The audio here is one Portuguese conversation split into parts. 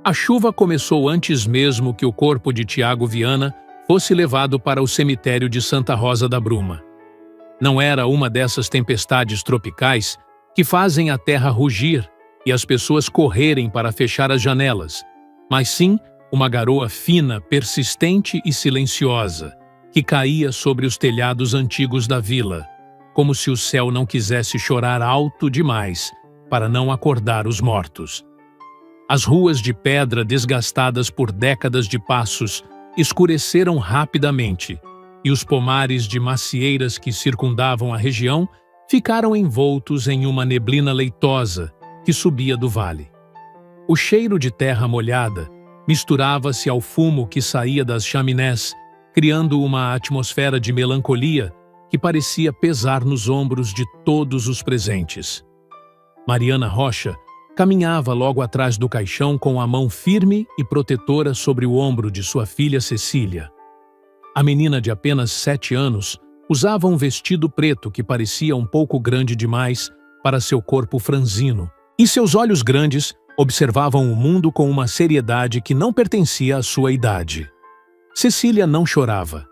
A chuva começou antes mesmo que o corpo de Tiago Viana fosse levado para o cemitério de Santa Rosa da Bruma. Não era uma dessas tempestades tropicais que fazem a terra rugir e as pessoas correrem para fechar as janelas, mas sim uma garoa fina, persistente e silenciosa, que caía sobre os telhados antigos da vila, como se o céu não quisesse chorar alto demais para não acordar os mortos. As ruas de pedra desgastadas por décadas de passos escureceram rapidamente, e os pomares de macieiras que circundavam a região ficaram envoltos em uma neblina leitosa que subia do vale. O cheiro de terra molhada misturava-se ao fumo que saía das chaminés, criando uma atmosfera de melancolia que parecia pesar nos ombros de todos os presentes. Mariana Rocha caminhava logo atrás do caixão com a mão firme e protetora sobre o ombro de sua filha Cecília. A menina de apenas 7 anos usava um vestido preto que parecia um pouco grande demais para seu corpo franzino, e seus olhos grandes observavam o mundo com uma seriedade que não pertencia à sua idade. Cecília não chorava.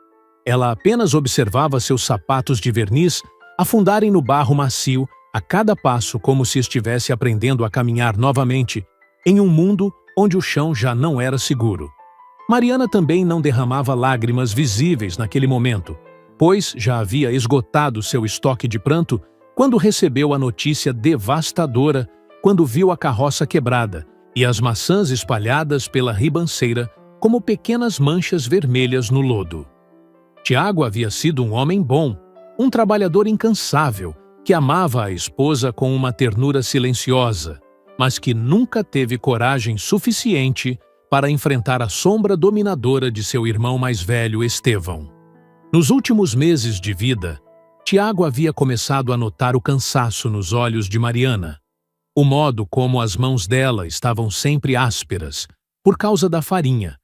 Ela apenas observava seus sapatos de verniz afundarem no barro macio a cada passo, como se estivesse aprendendo a caminhar novamente em um mundo onde o chão já não era seguro. Mariana também não derramava lágrimas visíveis naquele momento, pois já havia esgotado seu estoque de pranto quando recebeu a notícia devastadora quando viu a carroça quebrada e as maçãs espalhadas pela ribanceira como pequenas manchas vermelhas no lodo. Tiago havia sido um homem bom, um trabalhador incansável, que amava a esposa com uma ternura silenciosa, mas que nunca teve coragem suficiente para enfrentar a sombra dominadora de seu irmão mais velho, Estevão. Nos últimos meses de vida, Tiago havia começado a notar o cansaço nos olhos de Mariana, o modo como as mãos dela estavam sempre ásperas, por causa da farinha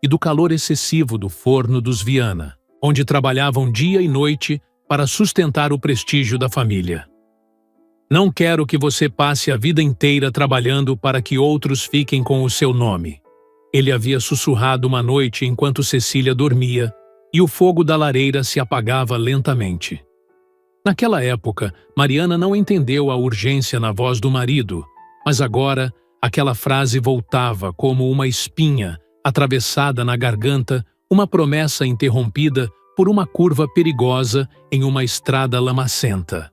e do calor excessivo do forno dos Viana, onde trabalhavam dia e noite para sustentar o prestígio da família. Não quero que você passe a vida inteira trabalhando para que outros fiquem com o seu nome. Ele havia sussurrado uma noite enquanto Cecília dormia e o fogo da lareira se apagava lentamente. Naquela época, Mariana não entendeu a urgência na voz do marido, mas agora aquela frase voltava como uma espinha atravessada na garganta, uma promessa interrompida por uma curva perigosa em uma estrada lamacenta.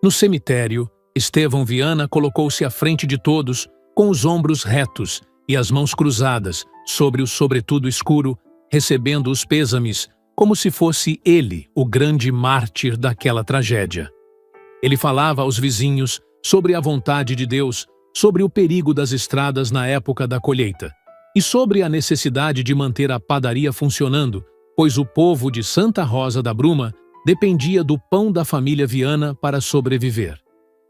No cemitério, Estevão Viana colocou-se à frente de todos, com os ombros retos e as mãos cruzadas sobre o sobretudo escuro, recebendo os pêsames como se fosse ele o grande mártir daquela tragédia. Ele falava aos vizinhos sobre a vontade de Deus, sobre o perigo das estradas na época da colheita e sobre a necessidade de manter a padaria funcionando, pois o povo de Santa Rosa da Bruma dependia do pão da família Viana para sobreviver.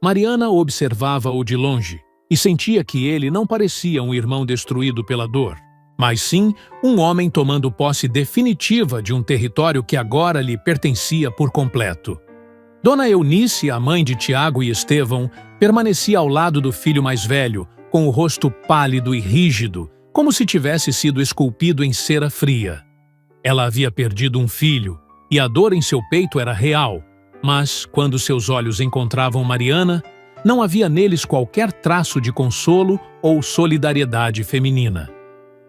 Mariana observava-o de longe e sentia que ele não parecia um irmão destruído pela dor, mas sim um homem tomando posse definitiva de um território que agora lhe pertencia por completo. Dona Eunice, a mãe de Tiago e Estevão, permanecia ao lado do filho mais velho, com o rosto pálido e rígido, como se tivesse sido esculpido em cera fria. Ela havia perdido um filho, e a dor em seu peito era real, mas, quando seus olhos encontravam Mariana, não havia neles qualquer traço de consolo ou solidariedade feminina.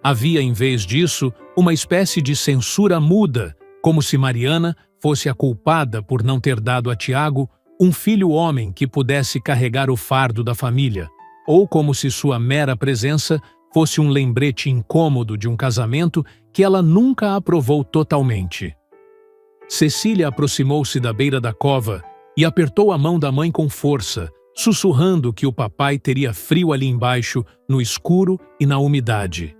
Havia, em vez disso, uma espécie de censura muda, como se Mariana fosse a culpada por não ter dado a Tiago um filho homem que pudesse carregar o fardo da família, ou como se sua mera presença fosse um lembrete incômodo de um casamento que ela nunca aprovou totalmente. Cecília aproximou-se da beira da cova e apertou a mão da mãe com força, sussurrando que o papai teria frio ali embaixo, no escuro e na umidade.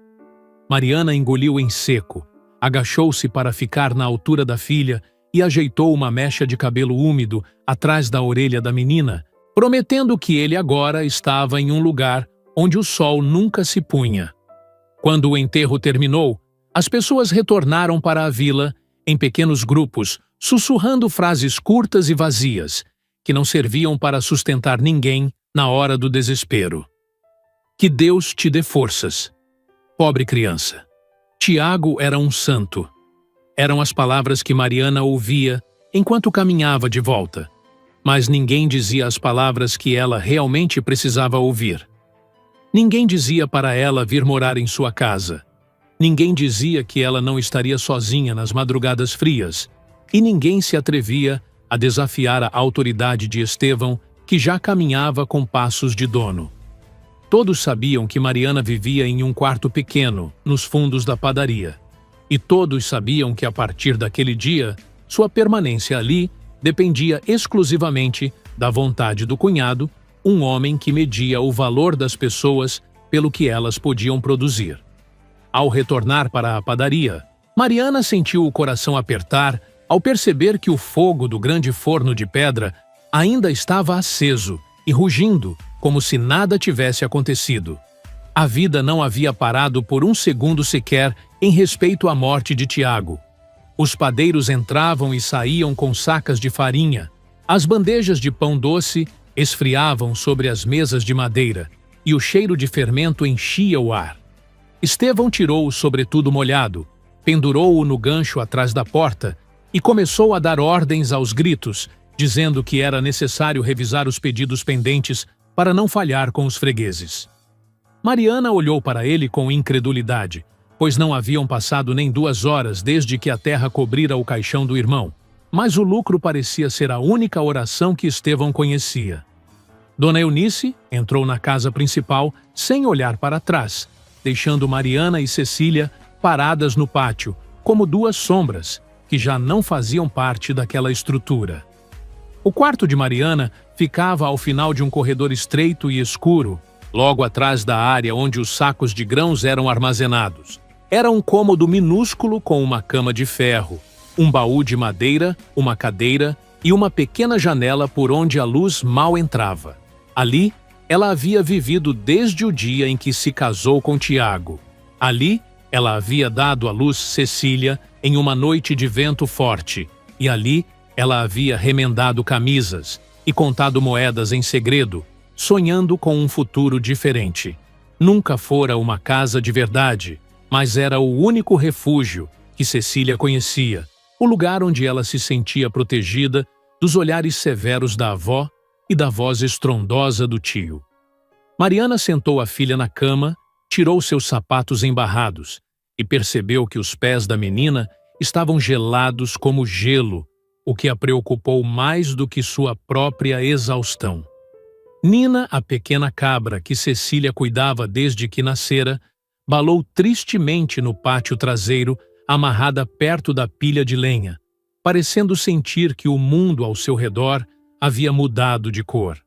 Mariana engoliu em seco, agachou-se para ficar na altura da filha e ajeitou uma mecha de cabelo úmido atrás da orelha da menina, prometendo que ele agora estava em um lugar onde o sol nunca se punha. Quando o enterro terminou, as pessoas retornaram para a vila em pequenos grupos, sussurrando frases curtas e vazias, que não serviam para sustentar ninguém na hora do desespero. Que Deus te dê forças, Pobre criança. Tiago era um santo. Eram as palavras que Mariana ouvia enquanto caminhava de volta. Mas ninguém dizia as palavras que ela realmente precisava ouvir. Ninguém dizia para ela vir morar em sua casa. Ninguém dizia que ela não estaria sozinha nas madrugadas frias. E ninguém se atrevia a desafiar a autoridade de Estevão, que já caminhava com passos de dono. Todos sabiam que Mariana vivia em um quarto pequeno, nos fundos da padaria. E todos sabiam que a partir daquele dia, sua permanência ali dependia exclusivamente da vontade do cunhado, um homem que media o valor das pessoas pelo que elas podiam produzir. Ao retornar para a padaria, Mariana sentiu o coração apertar ao perceber que o fogo do grande forno de pedra ainda estava aceso e rugindo, como se nada tivesse acontecido. A vida não havia parado por um segundo sequer em respeito à morte de Tiago. Os padeiros entravam e saíam com sacas de farinha, as bandejas de pão doce esfriavam sobre as mesas de madeira e o cheiro de fermento enchia o ar. Estevão tirou o sobretudo molhado, pendurou-o no gancho atrás da porta e começou a dar ordens aos gritos, dizendo que era necessário revisar os pedidos pendentes para não falhar com os fregueses. Mariana olhou para ele com incredulidade, pois não haviam passado nem 2 horas desde que a terra cobrira o caixão do irmão, mas o lucro parecia ser a única oração que Estevão conhecia. Dona Eunice entrou na casa principal sem olhar para trás, deixando Mariana e Cecília paradas no pátio, como 2 sombras, que já não faziam parte daquela estrutura. O quarto de Mariana ficava ao final de um corredor estreito e escuro, logo atrás da área onde os sacos de grãos eram armazenados. Era um cômodo minúsculo com uma cama de ferro, um baú de madeira, uma cadeira e uma pequena janela por onde a luz mal entrava. Ali, ela havia vivido desde o dia em que se casou com Tiago. Ali, ela havia dado à luz Cecília em uma noite de vento forte, e ali ela havia remendado camisas e contado moedas em segredo, sonhando com um futuro diferente. Nunca fora uma casa de verdade, mas era o único refúgio que Cecília conhecia, o lugar onde ela se sentia protegida dos olhares severos da avó e da voz estrondosa do tio. Mariana sentou a filha na cama, tirou seus sapatos embarrados e percebeu que os pés da menina estavam gelados como gelo, o que a preocupou mais do que sua própria exaustão. Nina, a pequena cabra que Cecília cuidava desde que nascera, balou tristemente no pátio traseiro, amarrada perto da pilha de lenha, parecendo sentir que o mundo ao seu redor havia mudado de cor.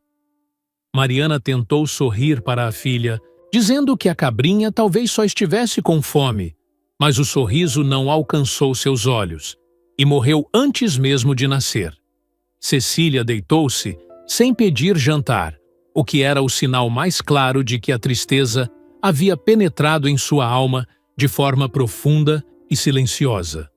Mariana tentou sorrir para a filha, dizendo que a cabrinha talvez só estivesse com fome, mas o sorriso não alcançou seus olhos e morreu antes mesmo de nascer. Cecília deitou-se sem pedir jantar, o que era o sinal mais claro de que a tristeza havia penetrado em sua alma de forma profunda e silenciosa.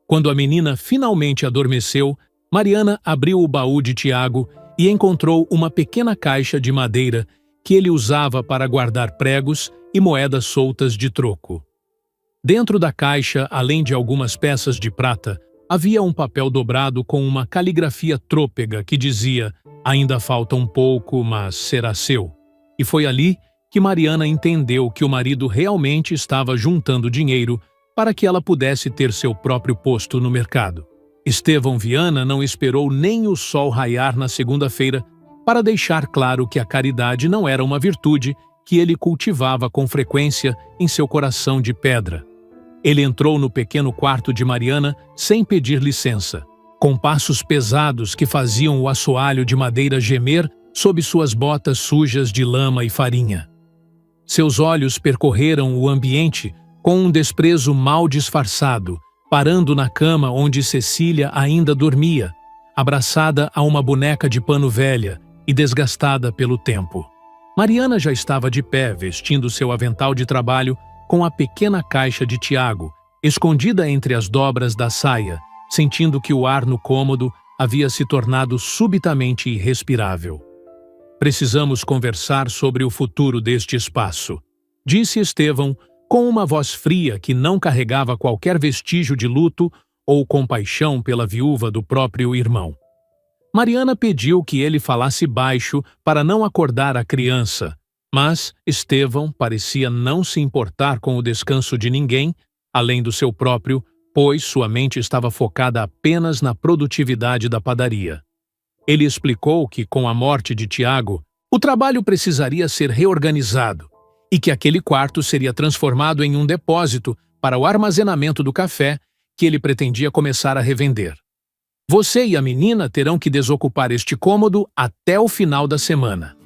Quando a menina finalmente adormeceu, Mariana abriu o baú de Tiago e encontrou uma pequena caixa de madeira que ele usava para guardar pregos e moedas soltas de troco. Dentro da caixa, além de algumas peças de prata, havia um papel dobrado com uma caligrafia trôpega que dizia: "Ainda falta um pouco, mas será seu." E foi ali que Mariana entendeu que o marido realmente estava juntando dinheiro para que ela pudesse ter seu próprio posto no mercado. Estevão Viana não esperou nem o sol raiar na segunda-feira para deixar claro que a caridade não era uma virtude que ele cultivava com frequência em seu coração de pedra. Ele entrou no pequeno quarto de Mariana sem pedir licença, com passos pesados que faziam o assoalho de madeira gemer sob suas botas sujas de lama e farinha. Seus olhos percorreram o ambiente com um desprezo mal disfarçado, parando na cama onde Cecília ainda dormia, abraçada a uma boneca de pano velha e desgastada pelo tempo. Mariana já estava de pé, vestindo seu avental de trabalho com a pequena caixa de Tiago, escondida entre as dobras da saia, sentindo que o ar no cômodo havia se tornado subitamente irrespirável. "Precisamos conversar sobre o futuro deste espaço", disse Estevão, Com uma voz fria que não carregava qualquer vestígio de luto ou compaixão pela viúva do próprio irmão. Mariana pediu que ele falasse baixo para não acordar a criança, mas Estevão parecia não se importar com o descanso de ninguém, além do seu próprio, pois sua mente estava focada apenas na produtividade da padaria. Ele explicou que, com a morte de Tiago, o trabalho precisaria ser reorganizado e que aquele quarto seria transformado em um depósito para o armazenamento do café que ele pretendia começar a revender. Você e a menina terão que desocupar este cômodo até o final da semana,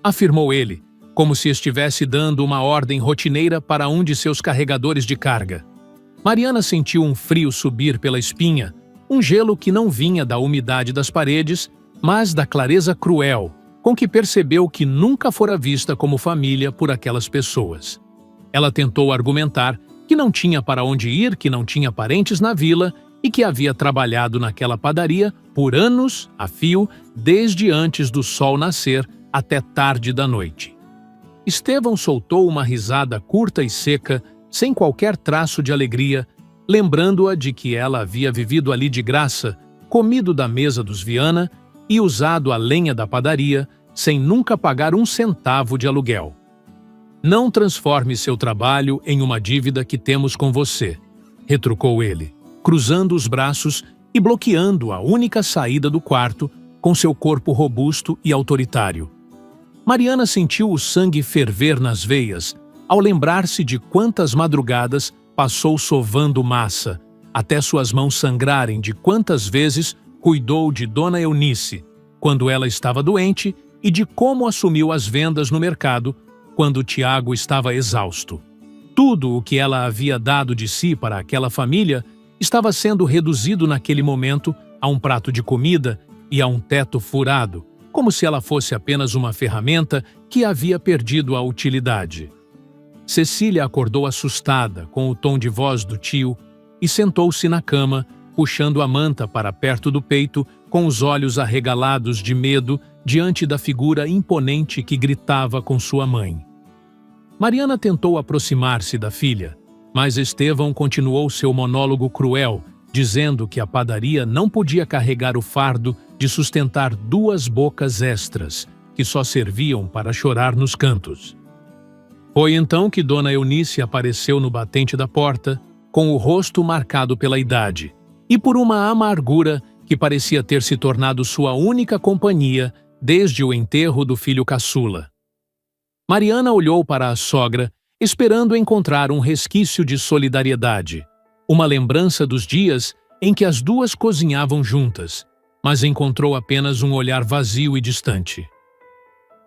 afirmou ele, como se estivesse dando uma ordem rotineira para um de seus carregadores de carga. Mariana sentiu um frio subir pela espinha, um gelo que não vinha da umidade das paredes, mas da clareza cruel, com que percebeu que nunca fora vista como família por aquelas pessoas. Ela tentou argumentar que não tinha para onde ir, que não tinha parentes na vila e que havia trabalhado naquela padaria por anos a fio, desde antes do sol nascer até tarde da noite. Estevão soltou uma risada curta e seca, sem qualquer traço de alegria, lembrando-a de que ela havia vivido ali de graça, comido da mesa dos Viana e usado a lenha da padaria, sem nunca pagar um centavo de aluguel. Não transforme seu trabalho em uma dívida que temos com você, retrucou ele, cruzando os braços e bloqueando a única saída do quarto com seu corpo robusto e autoritário. Mariana sentiu o sangue ferver nas veias ao lembrar-se de quantas madrugadas passou sovando massa, até suas mãos sangrarem de quantas vezes cuidou de Dona Eunice, quando ela estava doente, e de como assumiu as vendas no mercado, quando Tiago estava exausto. Tudo o que ela havia dado de si para aquela família estava sendo reduzido naquele momento a um prato de comida e a um teto furado, como se ela fosse apenas uma ferramenta que havia perdido a utilidade. Cecília acordou assustada com o tom de voz do tio e sentou-se na cama, puxando a manta para perto do peito, com os olhos arregalados de medo diante da figura imponente que gritava com sua mãe. Mariana tentou aproximar-se da filha, mas Estevão continuou seu monólogo cruel, dizendo que a padaria não podia carregar o fardo de sustentar duas bocas extras, que só serviam para chorar nos cantos. Foi então que Dona Eunice apareceu no batente da porta, com o rosto marcado pela idade, e por uma amargura que parecia ter se tornado sua única companhia desde o enterro do filho caçula. Mariana olhou para a sogra, esperando encontrar um resquício de solidariedade, uma lembrança dos dias em que as duas cozinhavam juntas, mas encontrou apenas um olhar vazio e distante.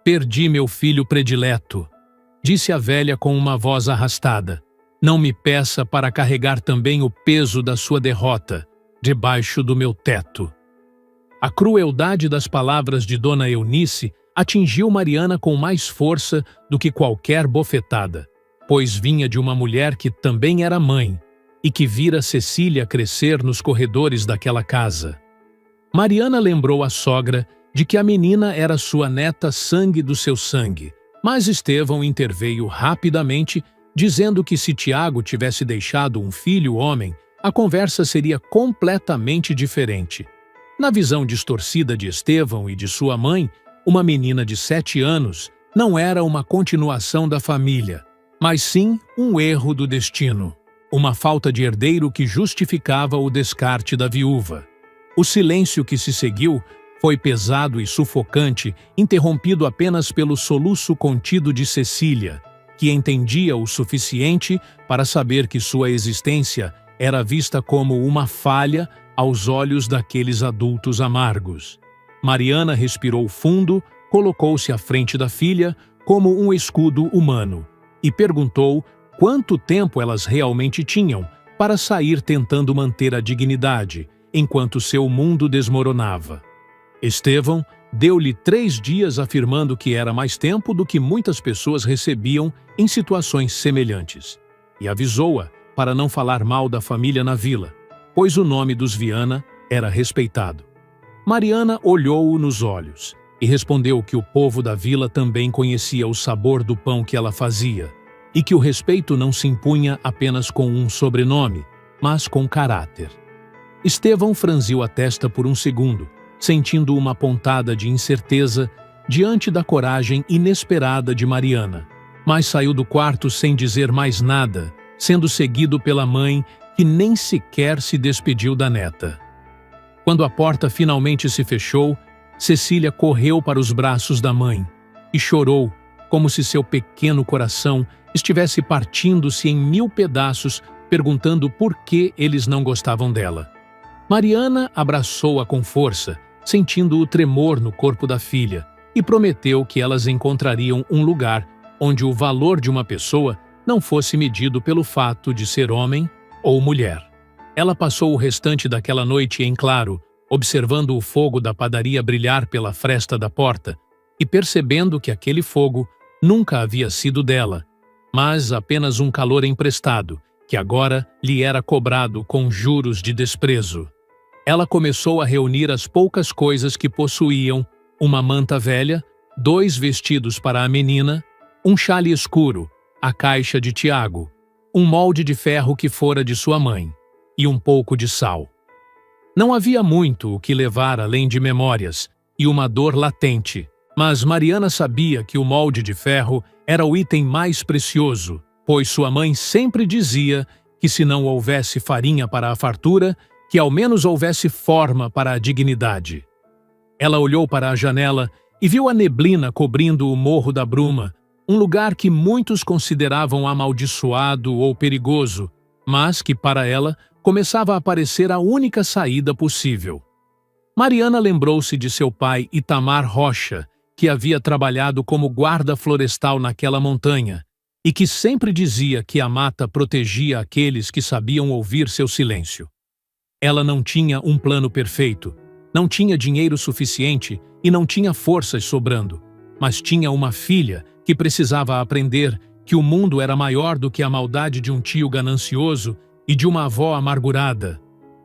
"Perdi meu filho predileto", disse a velha com uma voz arrastada. "Não me peça para carregar também o peso da sua derrota, debaixo do meu teto." A crueldade das palavras de Dona Eunice atingiu Mariana com mais força do que qualquer bofetada, pois vinha de uma mulher que também era mãe e que vira Cecília crescer nos corredores daquela casa. Mariana lembrou à sogra de que a menina era sua neta sangue do seu sangue, mas Estevão interveio rapidamente, dizendo que se Tiago tivesse deixado um filho homem, a conversa seria completamente diferente. Na visão distorcida de Estevão e de sua mãe, uma menina de 7 anos não era uma continuação da família, mas sim um erro do destino, uma falta de herdeiro que justificava o descarte da viúva. O silêncio que se seguiu foi pesado e sufocante, interrompido apenas pelo soluço contido de Cecília, que entendia o suficiente para saber que sua existência era vista como uma falha aos olhos daqueles adultos amargos. Mariana respirou fundo, colocou-se à frente da filha como um escudo humano e perguntou quanto tempo elas realmente tinham para sair tentando manter a dignidade, enquanto seu mundo desmoronava. Estevão deu-lhe 3 dias, afirmando que era mais tempo do que muitas pessoas recebiam em situações semelhantes, e avisou-a para não falar mal da família na vila, pois o nome dos Viana era respeitado. Mariana olhou-o nos olhos e respondeu que o povo da vila também conhecia o sabor do pão que ela fazia, e que o respeito não se impunha apenas com um sobrenome, mas com caráter. Estevão franziu a testa por um segundo, sentindo uma pontada de incerteza diante da coragem inesperada de Mariana, mas saiu do quarto sem dizer mais nada, sendo seguido pela mãe, que nem sequer se despediu da neta. Quando a porta finalmente se fechou, Cecília correu para os braços da mãe e chorou, como se seu pequeno coração estivesse partindo-se em 1000 pedaços, perguntando por que eles não gostavam dela. Mariana abraçou-a com força, sentindo o tremor no corpo da filha, e prometeu que elas encontrariam um lugar onde o valor de uma pessoa não fosse medido pelo fato de ser homem ou mulher. Ela passou o restante daquela noite em claro, observando o fogo da padaria brilhar pela fresta da porta e percebendo que aquele fogo nunca havia sido dela, mas apenas um calor emprestado, que agora lhe era cobrado com juros de desprezo. Ela começou a reunir as poucas coisas que possuíam: uma manta velha, 2 vestidos para a menina, um xale escuro, a caixa de Tiago, um molde de ferro que fora de sua mãe, e um pouco de sal. Não havia muito o que levar além de memórias e uma dor latente, mas Mariana sabia que o molde de ferro era o item mais precioso, pois sua mãe sempre dizia que se não houvesse farinha para a fartura, que ao menos houvesse forma para a dignidade. Ela olhou para a janela e viu a neblina cobrindo o Morro da Bruma, um lugar que muitos consideravam amaldiçoado ou perigoso, mas que para ela começava a parecer a única saída possível. Mariana lembrou-se de seu pai Itamar Rocha, que havia trabalhado como guarda florestal naquela montanha e que sempre dizia que a mata protegia aqueles que sabiam ouvir seu silêncio. Ela não tinha um plano perfeito, não tinha dinheiro suficiente e não tinha forças sobrando, mas tinha uma filha que precisava aprender que o mundo era maior do que a maldade de um tio ganancioso e de uma avó amargurada.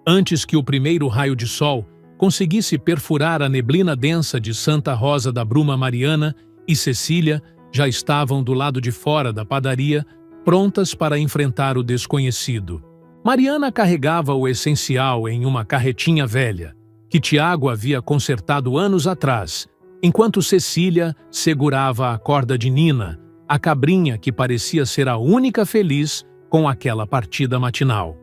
Antes que o primeiro raio de sol conseguisse perfurar a neblina densa de Santa Rosa da Bruma, Mariana e Cecília já estavam do lado de fora da padaria, prontas para enfrentar o desconhecido. Mariana carregava o essencial em uma carretinha velha, que Tiago havia consertado anos atrás, enquanto Cecília segurava a corda de Nina, a cabrinha que parecia ser a única feliz com aquela partida matinal.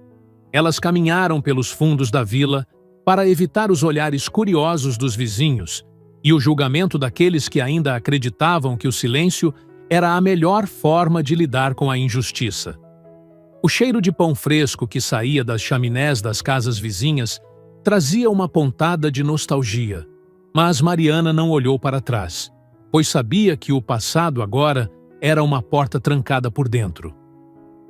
Elas caminharam pelos fundos da vila para evitar os olhares curiosos dos vizinhos e o julgamento daqueles que ainda acreditavam que o silêncio era a melhor forma de lidar com a injustiça. O cheiro de pão fresco que saía das chaminés das casas vizinhas trazia uma pontada de nostalgia, mas Mariana não olhou para trás, pois sabia que o passado agora era uma porta trancada por dentro.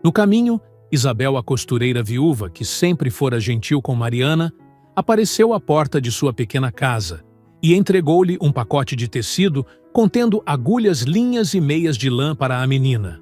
No caminho, Isabel, a costureira viúva, que sempre fora gentil com Mariana, apareceu à porta de sua pequena casa e entregou-lhe um pacote de tecido contendo agulhas, linhas e meias de lã para a menina.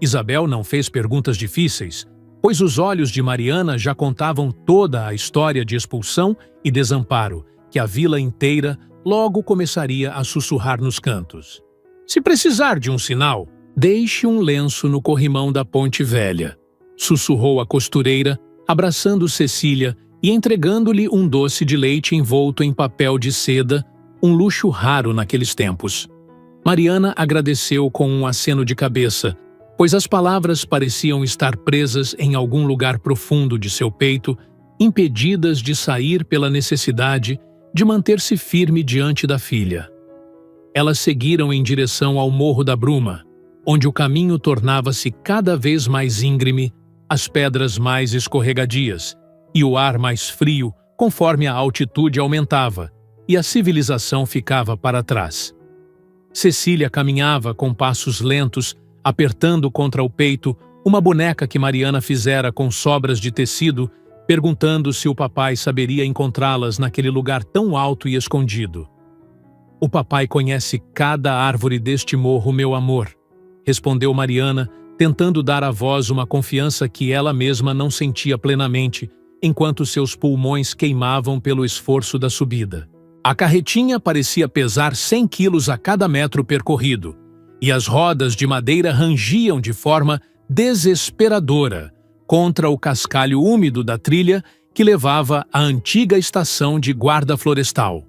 Isabel não fez perguntas difíceis, pois os olhos de Mariana já contavam toda a história de expulsão e desamparo, que a vila inteira logo começaria a sussurrar nos cantos. Se precisar de um sinal, deixe um lenço no corrimão da Ponte Velha, sussurrou a costureira, abraçando Cecília e entregando-lhe um doce de leite envolto em papel de seda, um luxo raro naqueles tempos. Mariana agradeceu com um aceno de cabeça, pois as palavras pareciam estar presas em algum lugar profundo de seu peito, impedidas de sair pela necessidade de manter-se firme diante da filha. Elas seguiram em direção ao Morro da Bruma, onde o caminho tornava-se cada vez mais íngreme, as pedras mais escorregadias e o ar mais frio conforme a altitude aumentava e a civilização ficava para trás. Cecília caminhava com passos lentos, apertando contra o peito uma boneca que Mariana fizera com sobras de tecido, perguntando se o papai saberia encontrá-las naquele lugar tão alto e escondido. "O papai conhece cada árvore deste morro, meu amor", respondeu Mariana, tentando dar à voz uma confiança que ela mesma não sentia plenamente, enquanto seus pulmões queimavam pelo esforço da subida. A carretinha parecia pesar 100 quilos a cada metro percorrido, e as rodas de madeira rangiam de forma desesperadora contra o cascalho úmido da trilha que levava à antiga estação de guarda florestal.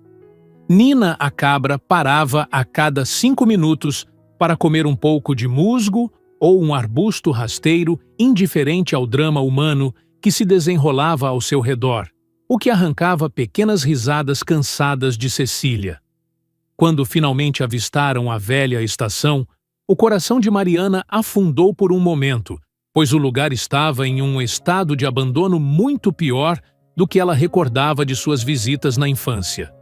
Nina, a cabra, parava a cada 5 minutos para comer um pouco de musgo ou um arbusto rasteiro indiferente ao drama humano que se desenrolava ao seu redor, o que arrancava pequenas risadas cansadas de Cecília. Quando finalmente avistaram a velha estação, o coração de Mariana afundou por um momento, pois o lugar estava em um estado de abandono muito pior do que ela recordava de suas visitas na infância.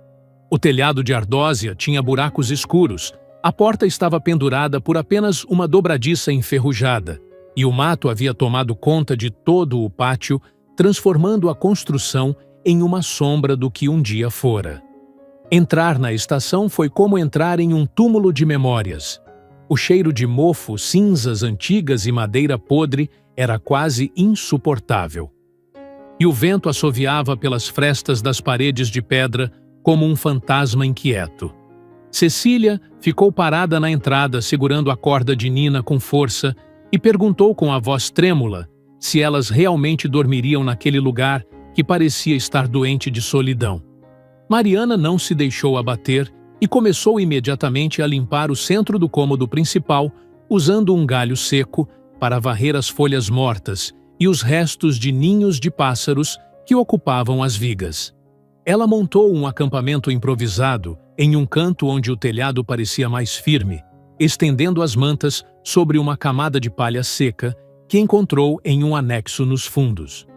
O telhado de ardósia tinha buracos escuros, a porta estava pendurada por apenas uma dobradiça enferrujada, e o mato havia tomado conta de todo o pátio, transformando a construção em uma sombra do que um dia fora. Entrar na estação foi como entrar em um túmulo de memórias. O cheiro de mofo, cinzas antigas e madeira podre era quase insuportável. E o vento assoviava pelas frestas das paredes de pedra como um fantasma inquieto. Cecília ficou parada na entrada segurando a corda de Nina com força e perguntou com a voz trêmula se elas realmente dormiriam naquele lugar que parecia estar doente de solidão. Mariana não se deixou abater e começou imediatamente a limpar o centro do cômodo principal, usando um galho seco para varrer as folhas mortas e os restos de ninhos de pássaros que ocupavam as vigas. Ela montou um acampamento improvisado em um canto onde o telhado parecia mais firme, estendendo as mantas sobre uma camada de palha seca que encontrou em um anexo nos fundos.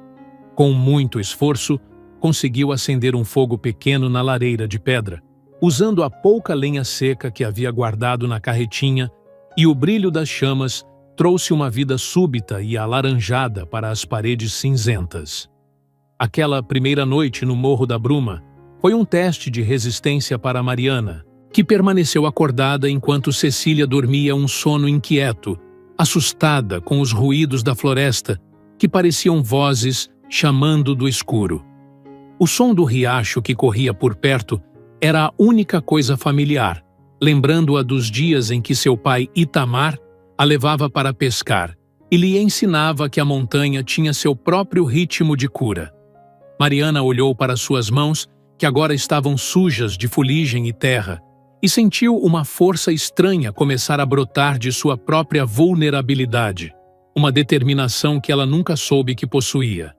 Com muito esforço, conseguiu acender um fogo pequeno na lareira de pedra, usando a pouca lenha seca que havia guardado na carretinha, e o brilho das chamas trouxe uma vida súbita e alaranjada para as paredes cinzentas. Aquela primeira noite no Morro da Bruma foi um teste de resistência para Mariana, que permaneceu acordada enquanto Cecília dormia um sono inquieto, assustada com os ruídos da floresta, que pareciam vozes chamando do escuro. O som do riacho que corria por perto era a única coisa familiar, lembrando-a dos dias em que seu pai Itamar a levava para pescar e lhe ensinava que a montanha tinha seu próprio ritmo de cura. Mariana olhou para suas mãos, que agora estavam sujas de fuligem e terra, e sentiu uma força estranha começar a brotar de sua própria vulnerabilidade, uma determinação que ela nunca soube que possuía.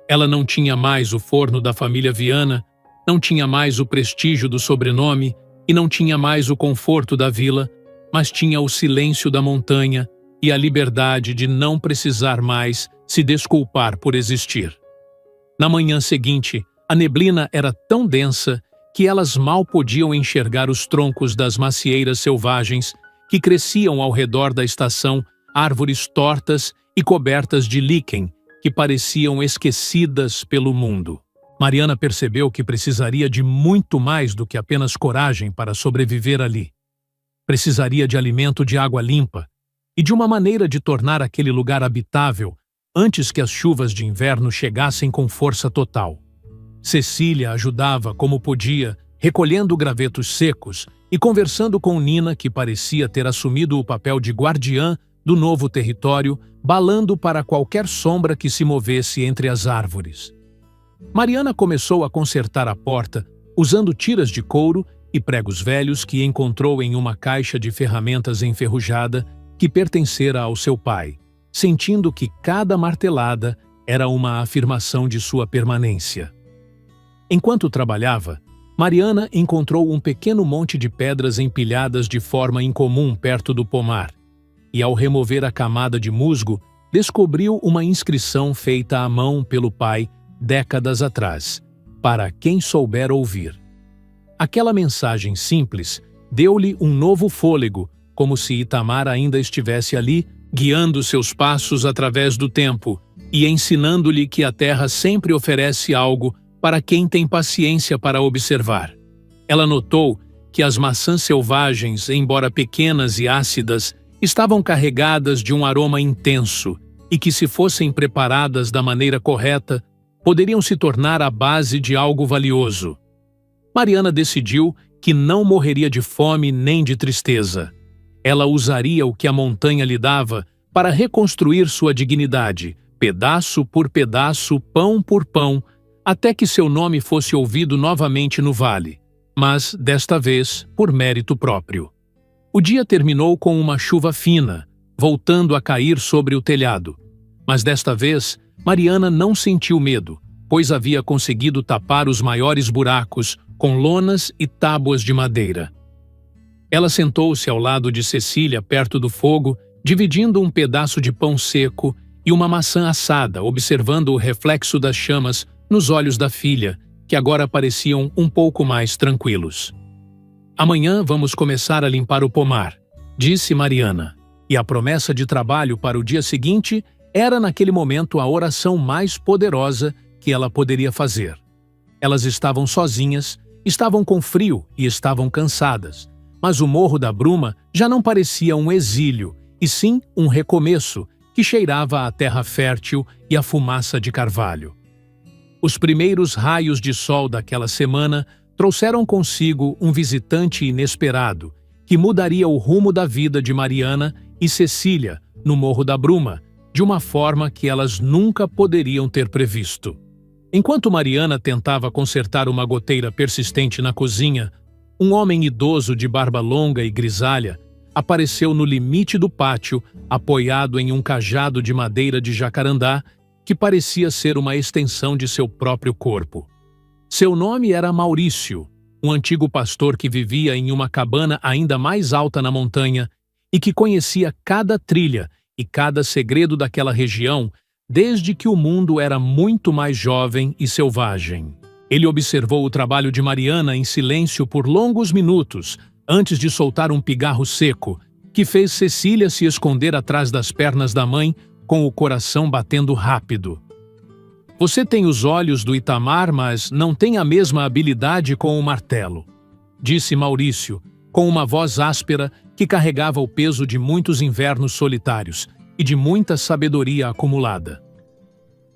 Ela não tinha mais o forno da família Viana, não tinha mais o prestígio do sobrenome e não tinha mais o conforto da vila, mas tinha o silêncio da montanha e a liberdade de não precisar mais se desculpar por existir. Na manhã seguinte, a neblina era tão densa que elas mal podiam enxergar os troncos das macieiras selvagens que cresciam ao redor da estação, árvores tortas e cobertas de líquen que pareciam esquecidas pelo mundo. Mariana percebeu que precisaria de muito mais do que apenas coragem para sobreviver ali. Precisaria de alimento, de água limpa e de uma maneira de tornar aquele lugar habitável antes que as chuvas de inverno chegassem com força total. Cecília ajudava como podia, recolhendo gravetos secos e conversando com Nina, que parecia ter assumido o papel de guardiã do novo território, balando para qualquer sombra que se movesse entre as árvores. Mariana começou a consertar a porta, usando tiras de couro e pregos velhos que encontrou em uma caixa de ferramentas enferrujada que pertencera ao seu pai, sentindo que cada martelada era uma afirmação de sua permanência. Enquanto trabalhava, Mariana encontrou um pequeno monte de pedras empilhadas de forma incomum perto do pomar, e ao remover a camada de musgo, descobriu uma inscrição feita à mão pelo pai décadas atrás, para quem souber ouvir. Aquela mensagem simples deu-lhe um novo fôlego, como se Itamar ainda estivesse ali, guiando seus passos através do tempo e ensinando-lhe que a terra sempre oferece algo para quem tem paciência para observar. Ela notou que as maçãs selvagens, embora pequenas e ácidas, estavam carregadas de um aroma intenso e que, se fossem preparadas da maneira correta, poderiam se tornar a base de algo valioso. Mariana decidiu que não morreria de fome nem de tristeza. Ela usaria o que a montanha lhe dava para reconstruir sua dignidade, pedaço por pedaço, pão por pão, até que seu nome fosse ouvido novamente no vale, mas, desta vez, por mérito próprio. O dia terminou com uma chuva fina, voltando a cair sobre o telhado. Mas desta vez, Mariana não sentiu medo, pois havia conseguido tapar os maiores buracos com lonas e tábuas de madeira. Ela sentou-se ao lado de Cecília, perto do fogo, dividindo um pedaço de pão seco e uma maçã assada, observando o reflexo das chamas nos olhos da filha, que agora pareciam um pouco mais tranquilos. "Amanhã vamos começar a limpar o pomar", disse Mariana, e a promessa de trabalho para o dia seguinte era naquele momento a oração mais poderosa que ela poderia fazer. Elas estavam sozinhas, estavam com frio e estavam cansadas, mas o Morro da Bruma já não parecia um exílio, e sim um recomeço que cheirava a terra fértil e a fumaça de carvalho. Os primeiros raios de sol daquela semana trouxeram consigo um visitante inesperado, que mudaria o rumo da vida de Mariana e Cecília no Morro da Bruma, de uma forma que elas nunca poderiam ter previsto. Enquanto Mariana tentava consertar uma goteira persistente na cozinha, um homem idoso de barba longa e grisalha apareceu no limite do pátio, apoiado em um cajado de madeira de jacarandá que parecia ser uma extensão de seu próprio corpo. Seu nome era Maurício, um antigo pastor que vivia em uma cabana ainda mais alta na montanha e que conhecia cada trilha e cada segredo daquela região desde que o mundo era muito mais jovem e selvagem. Ele observou o trabalho de Mariana em silêncio por longos minutos, antes de soltar um pigarro seco, que fez Cecília se esconder atrás das pernas da mãe, com o coração batendo rápido. "Você tem os olhos do Itamar, mas não tem a mesma habilidade com o martelo", disse Maurício, com uma voz áspera que carregava o peso de muitos invernos solitários e de muita sabedoria acumulada.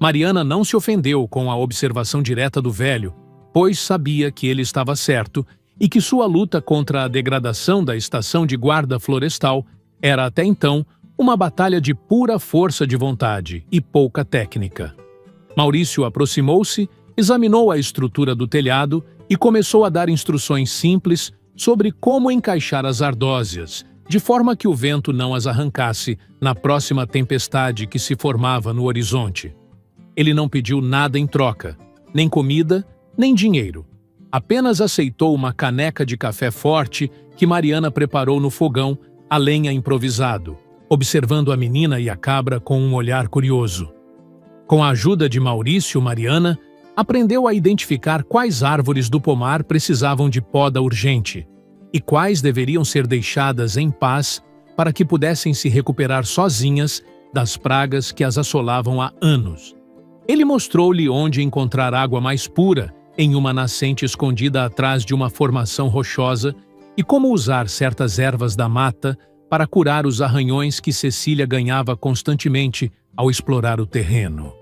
Mariana não se ofendeu com a observação direta do velho, pois sabia que ele estava certo e que sua luta contra a degradação da estação de guarda florestal era até então uma batalha de pura força de vontade e pouca técnica. Maurício aproximou-se, examinou a estrutura do telhado e começou a dar instruções simples sobre como encaixar as ardósias, de forma que o vento não as arrancasse na próxima tempestade que se formava no horizonte. Ele não pediu nada em troca, nem comida, nem dinheiro. Apenas aceitou uma caneca de café forte que Mariana preparou no fogão, a lenha improvisado, observando a menina e a cabra com um olhar curioso. Com a ajuda de Maurício, Mariana aprendeu a identificar quais árvores do pomar precisavam de poda urgente e quais deveriam ser deixadas em paz para que pudessem se recuperar sozinhas das pragas que as assolavam há anos. Ele mostrou-lhe onde encontrar água mais pura em uma nascente escondida atrás de uma formação rochosa e como usar certas ervas da mata para curar os arranhões que Cecília ganhava constantemente ao explorar o terreno.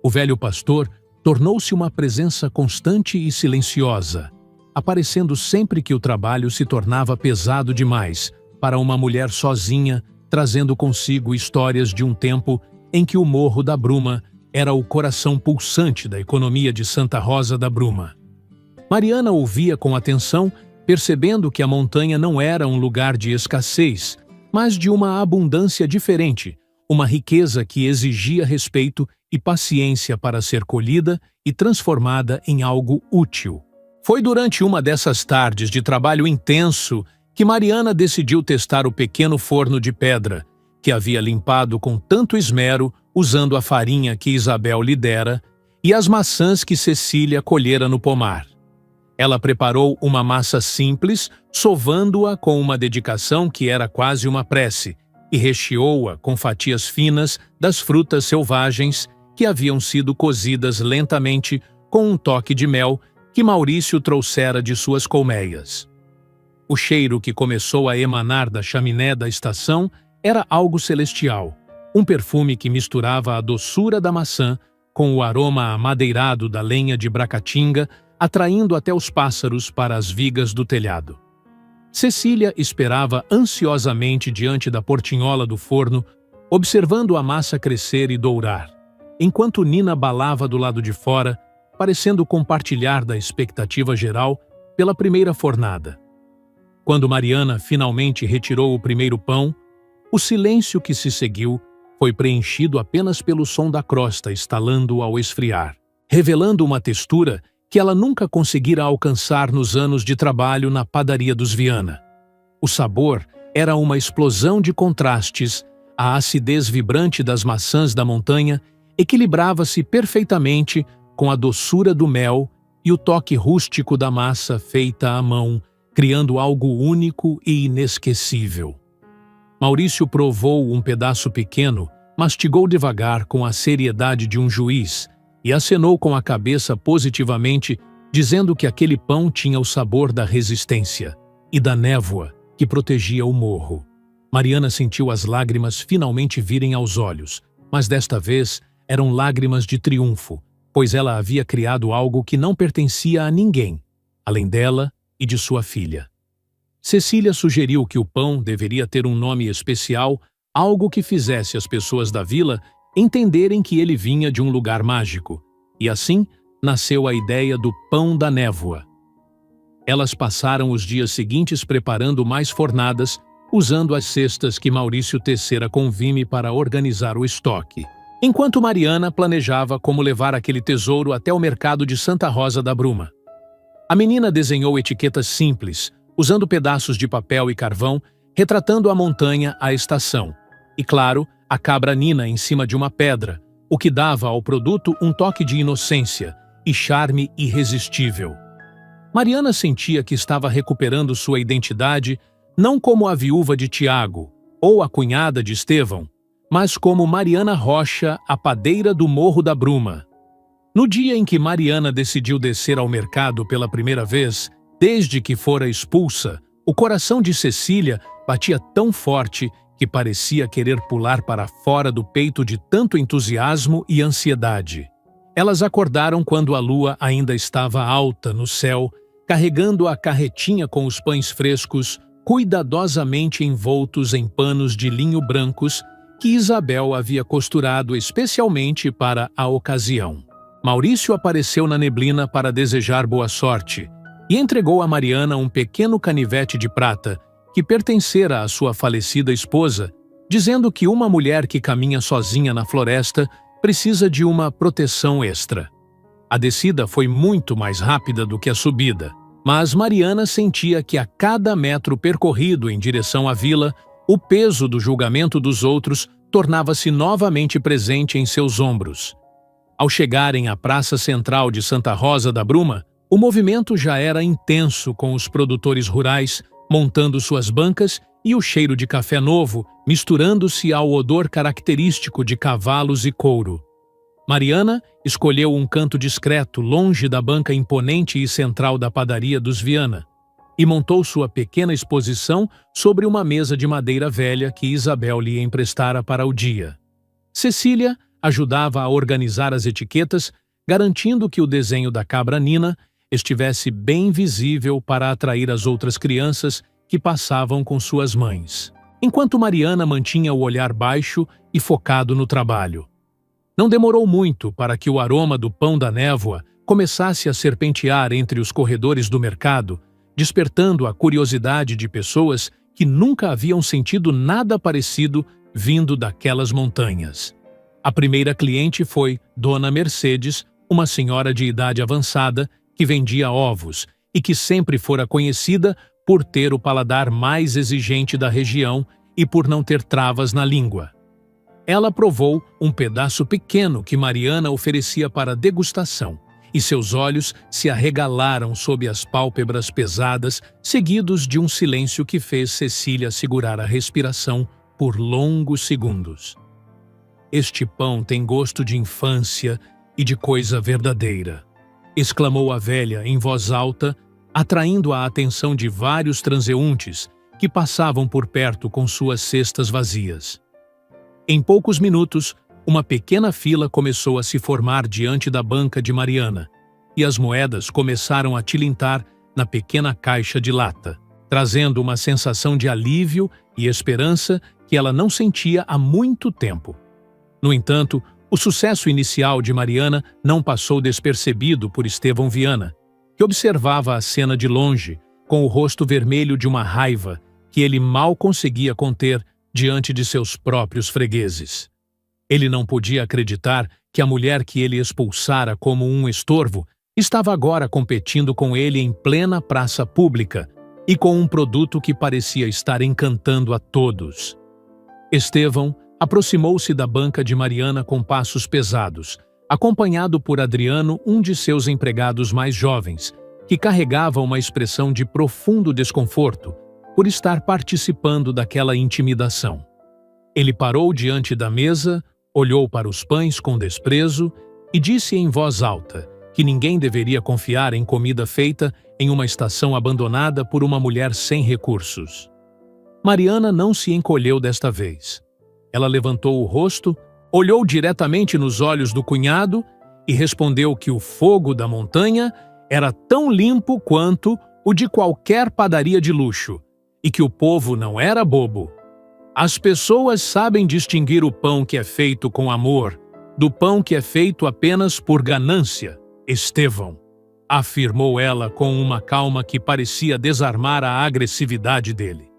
O velho pastor tornou-se uma presença constante e silenciosa, aparecendo sempre que o trabalho se tornava pesado demais para uma mulher sozinha, trazendo consigo histórias de um tempo em que o Morro da Bruma era o coração pulsante da economia de Santa Rosa da Bruma. Mariana ouvia com atenção, percebendo que a montanha não era um lugar de escassez, mas de uma abundância diferente, uma riqueza que exigia respeito e paciência para ser colhida e transformada em algo útil. Foi durante uma dessas tardes de trabalho intenso que Mariana decidiu testar o pequeno forno de pedra, que havia limpado com tanto esmero usando a farinha que Isabel lhe dera e as maçãs que Cecília colhera no pomar. Ela preparou uma massa simples, sovando-a com uma dedicação que era quase uma prece, e recheou-a com fatias finas das frutas selvagens que haviam sido cozidas lentamente com um toque de mel que Maurício trouxera de suas colmeias. O cheiro que começou a emanar da chaminé da estação era algo celestial, um perfume que misturava a doçura da maçã com o aroma amadeirado da lenha de bracatinga, atraindo até os pássaros para as vigas do telhado. Cecília esperava ansiosamente diante da portinhola do forno, observando a massa crescer e dourar, enquanto Nina balava do lado de fora, parecendo compartilhar da expectativa geral pela primeira fornada. Quando Mariana finalmente retirou o primeiro pão, o silêncio que se seguiu foi preenchido apenas pelo som da crosta estalando ao esfriar, revelando uma textura que ela nunca conseguira alcançar nos anos de trabalho na padaria dos Viana. O sabor era uma explosão de contrastes, a acidez vibrante das maçãs da montanha equilibrava-se perfeitamente com a doçura do mel e o toque rústico da massa feita à mão, criando algo único e inesquecível. Maurício provou um pedaço pequeno, mastigou devagar com a seriedade de um juiz e acenou com a cabeça positivamente, dizendo que aquele pão tinha o sabor da resistência e da névoa que protegia o morro. Mariana sentiu as lágrimas finalmente virem aos olhos, mas desta vez eram lágrimas de triunfo, pois ela havia criado algo que não pertencia a ninguém, além dela e de sua filha. Cecília sugeriu que o pão deveria ter um nome especial, algo que fizesse as pessoas da vila entenderem que ele vinha de um lugar mágico, e assim nasceu a ideia do Pão da Névoa. Elas passaram os dias seguintes preparando mais fornadas, usando as cestas que Maurício tecera com vime para organizar o estoque, enquanto Mariana planejava como levar aquele tesouro até o mercado de Santa Rosa da Bruma. A menina desenhou etiquetas simples, usando pedaços de papel e carvão, retratando a montanha, a estação, e, claro, a cabra Nina em cima de uma pedra, o que dava ao produto um toque de inocência e charme irresistível. Mariana sentia que estava recuperando sua identidade não como a viúva de Tiago ou a cunhada de Estevão, mas como Mariana Rocha, a padeira do Morro da Bruma. No dia em que Mariana decidiu descer ao mercado pela primeira vez, desde que fora expulsa, o coração de Cecília batia tão forte que parecia querer pular para fora do peito de tanto entusiasmo e ansiedade. Elas acordaram quando a lua ainda estava alta no céu, carregando a carretinha com os pães frescos, cuidadosamente envoltos em panos de linho brancos que Isabel havia costurado especialmente para a ocasião. Maurício apareceu na neblina para desejar boa sorte e entregou a Mariana um pequeno canivete de prata que pertencera à sua falecida esposa, dizendo que uma mulher que caminha sozinha na floresta precisa de uma proteção extra. A descida foi muito mais rápida do que a subida, mas Mariana sentia que a cada metro percorrido em direção à vila, o peso do julgamento dos outros tornava-se novamente presente em seus ombros. Ao chegarem à praça central de Santa Rosa da Bruma, o movimento já era intenso, com os produtores rurais montando suas bancas e o cheiro de café novo misturando-se ao odor característico de cavalos e couro. Mariana escolheu um canto discreto, longe da banca imponente e central da padaria dos Viana, e montou sua pequena exposição sobre uma mesa de madeira velha que Isabel lhe emprestara para o dia. Cecília ajudava a organizar as etiquetas, garantindo que o desenho da cabra Nina estivesse bem visível para atrair as outras crianças que passavam com suas mães, enquanto Mariana mantinha o olhar baixo e focado no trabalho. Não demorou muito para que o aroma do pão da névoa começasse a serpentear entre os corredores do mercado, despertando a curiosidade de pessoas que nunca haviam sentido nada parecido vindo daquelas montanhas. A primeira cliente foi Dona Mercedes, uma senhora de idade avançada que vendia ovos e que sempre fora conhecida por ter o paladar mais exigente da região e por não ter travas na língua. Ela provou um pedaço pequeno que Mariana oferecia para degustação, e seus olhos se arregalaram sob as pálpebras pesadas, seguidos de um silêncio que fez Cecília segurar a respiração por longos segundos. "Este pão tem gosto de infância e de coisa verdadeira", exclamou a velha em voz alta, atraindo a atenção de vários transeuntes que passavam por perto com suas cestas vazias. Em poucos minutos, uma pequena fila começou a se formar diante da banca de Mariana, e as moedas começaram a tilintar na pequena caixa de lata. trazendo uma sensação de alívio e esperança que ela não sentia há muito tempo. No entanto, o sucesso inicial de Mariana não passou despercebido por Estevão Viana, que observava a cena de longe, com o rosto vermelho de uma raiva que ele mal conseguia conter diante de seus próprios fregueses. Ele não podia acreditar que a mulher que ele expulsara como um estorvo estava agora competindo com ele em plena praça pública e com um produto que parecia estar encantando a todos. Estevão aproximou-se da banca de Mariana com passos pesados, acompanhado por Adriano, um de seus empregados mais jovens, que carregava uma expressão de profundo desconforto por estar participando daquela intimidação. Ele parou diante da mesa, olhou para os pães com desprezo e disse em voz alta que ninguém deveria confiar em comida feita em uma estação abandonada por uma mulher sem recursos. Mariana não se encolheu desta vez. Ela levantou o rosto, olhou diretamente nos olhos do cunhado e respondeu que o fogo da montanha era tão limpo quanto o de qualquer padaria de luxo e que o povo não era bobo. As pessoas sabem distinguir o pão que é feito com amor do pão que é feito apenas por ganância, Estevão, afirmou ela com uma calma que parecia desarmar a agressividade dele.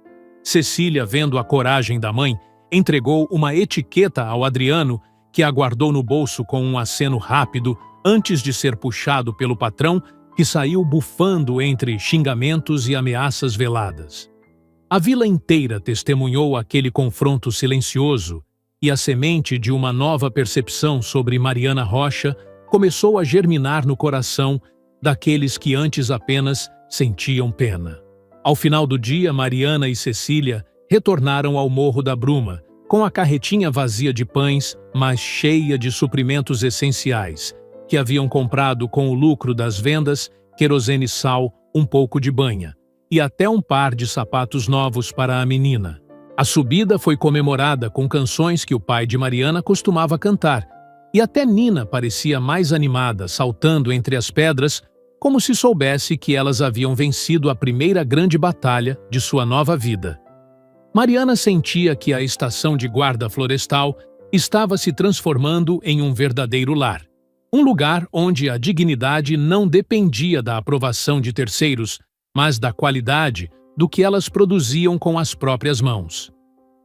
Cecília, vendo a coragem da mãe, entregou uma etiqueta ao Adriano, que a guardou no bolso com um aceno rápido antes de ser puxado pelo patrão, que saiu bufando entre xingamentos e ameaças veladas. A vila inteira testemunhou aquele confronto silencioso e a semente de uma nova percepção sobre Mariana Rocha começou a germinar no coração daqueles que antes apenas sentiam pena. Ao final do dia, Mariana e Cecília retornaram ao Morro da Bruma, com a carretinha vazia de pães, mas cheia de suprimentos essenciais, que haviam comprado com o lucro das vendas, querosene, sal, um pouco de banha, e até um par de sapatos novos para a menina. A subida foi comemorada com canções que o pai de Mariana costumava cantar, e até Nina parecia mais animada, saltando entre as pedras, como se soubesse que elas haviam vencido a primeira grande batalha de sua nova vida. Mariana sentia que a estação de guarda florestal estava se transformando em um verdadeiro lar. Um lugar onde a dignidade não dependia da aprovação de terceiros, mas da qualidade do que elas produziam com as próprias mãos.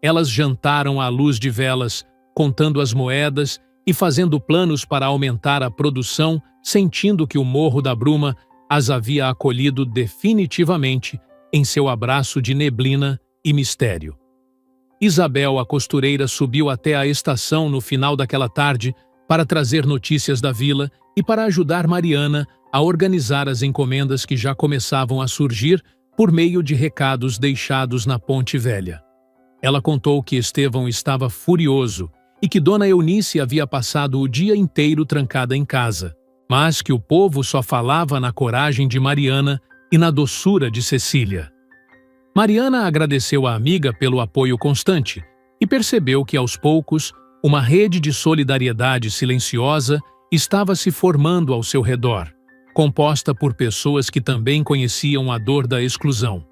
Elas jantaram à luz de velas, contando as moedas e fazendo planos para aumentar a produção, sentindo que o Morro da Bruma as havia acolhido definitivamente em seu abraço de neblina e mistério. Isabel, a costureira, subiu até a estação no final daquela tarde para trazer notícias da vila e para ajudar Mariana a organizar as encomendas que já começavam a surgir por meio de recados deixados na Ponte Velha. Ela contou que Estevão estava furioso e que Dona Eunice havia passado o dia inteiro trancada em casa, mas que o povo só falava na coragem de Mariana e na doçura de Cecília. Mariana agradeceu à amiga pelo apoio constante e percebeu que, aos poucos, uma rede de solidariedade silenciosa estava se formando ao seu redor, composta por pessoas que também conheciam a dor da exclusão.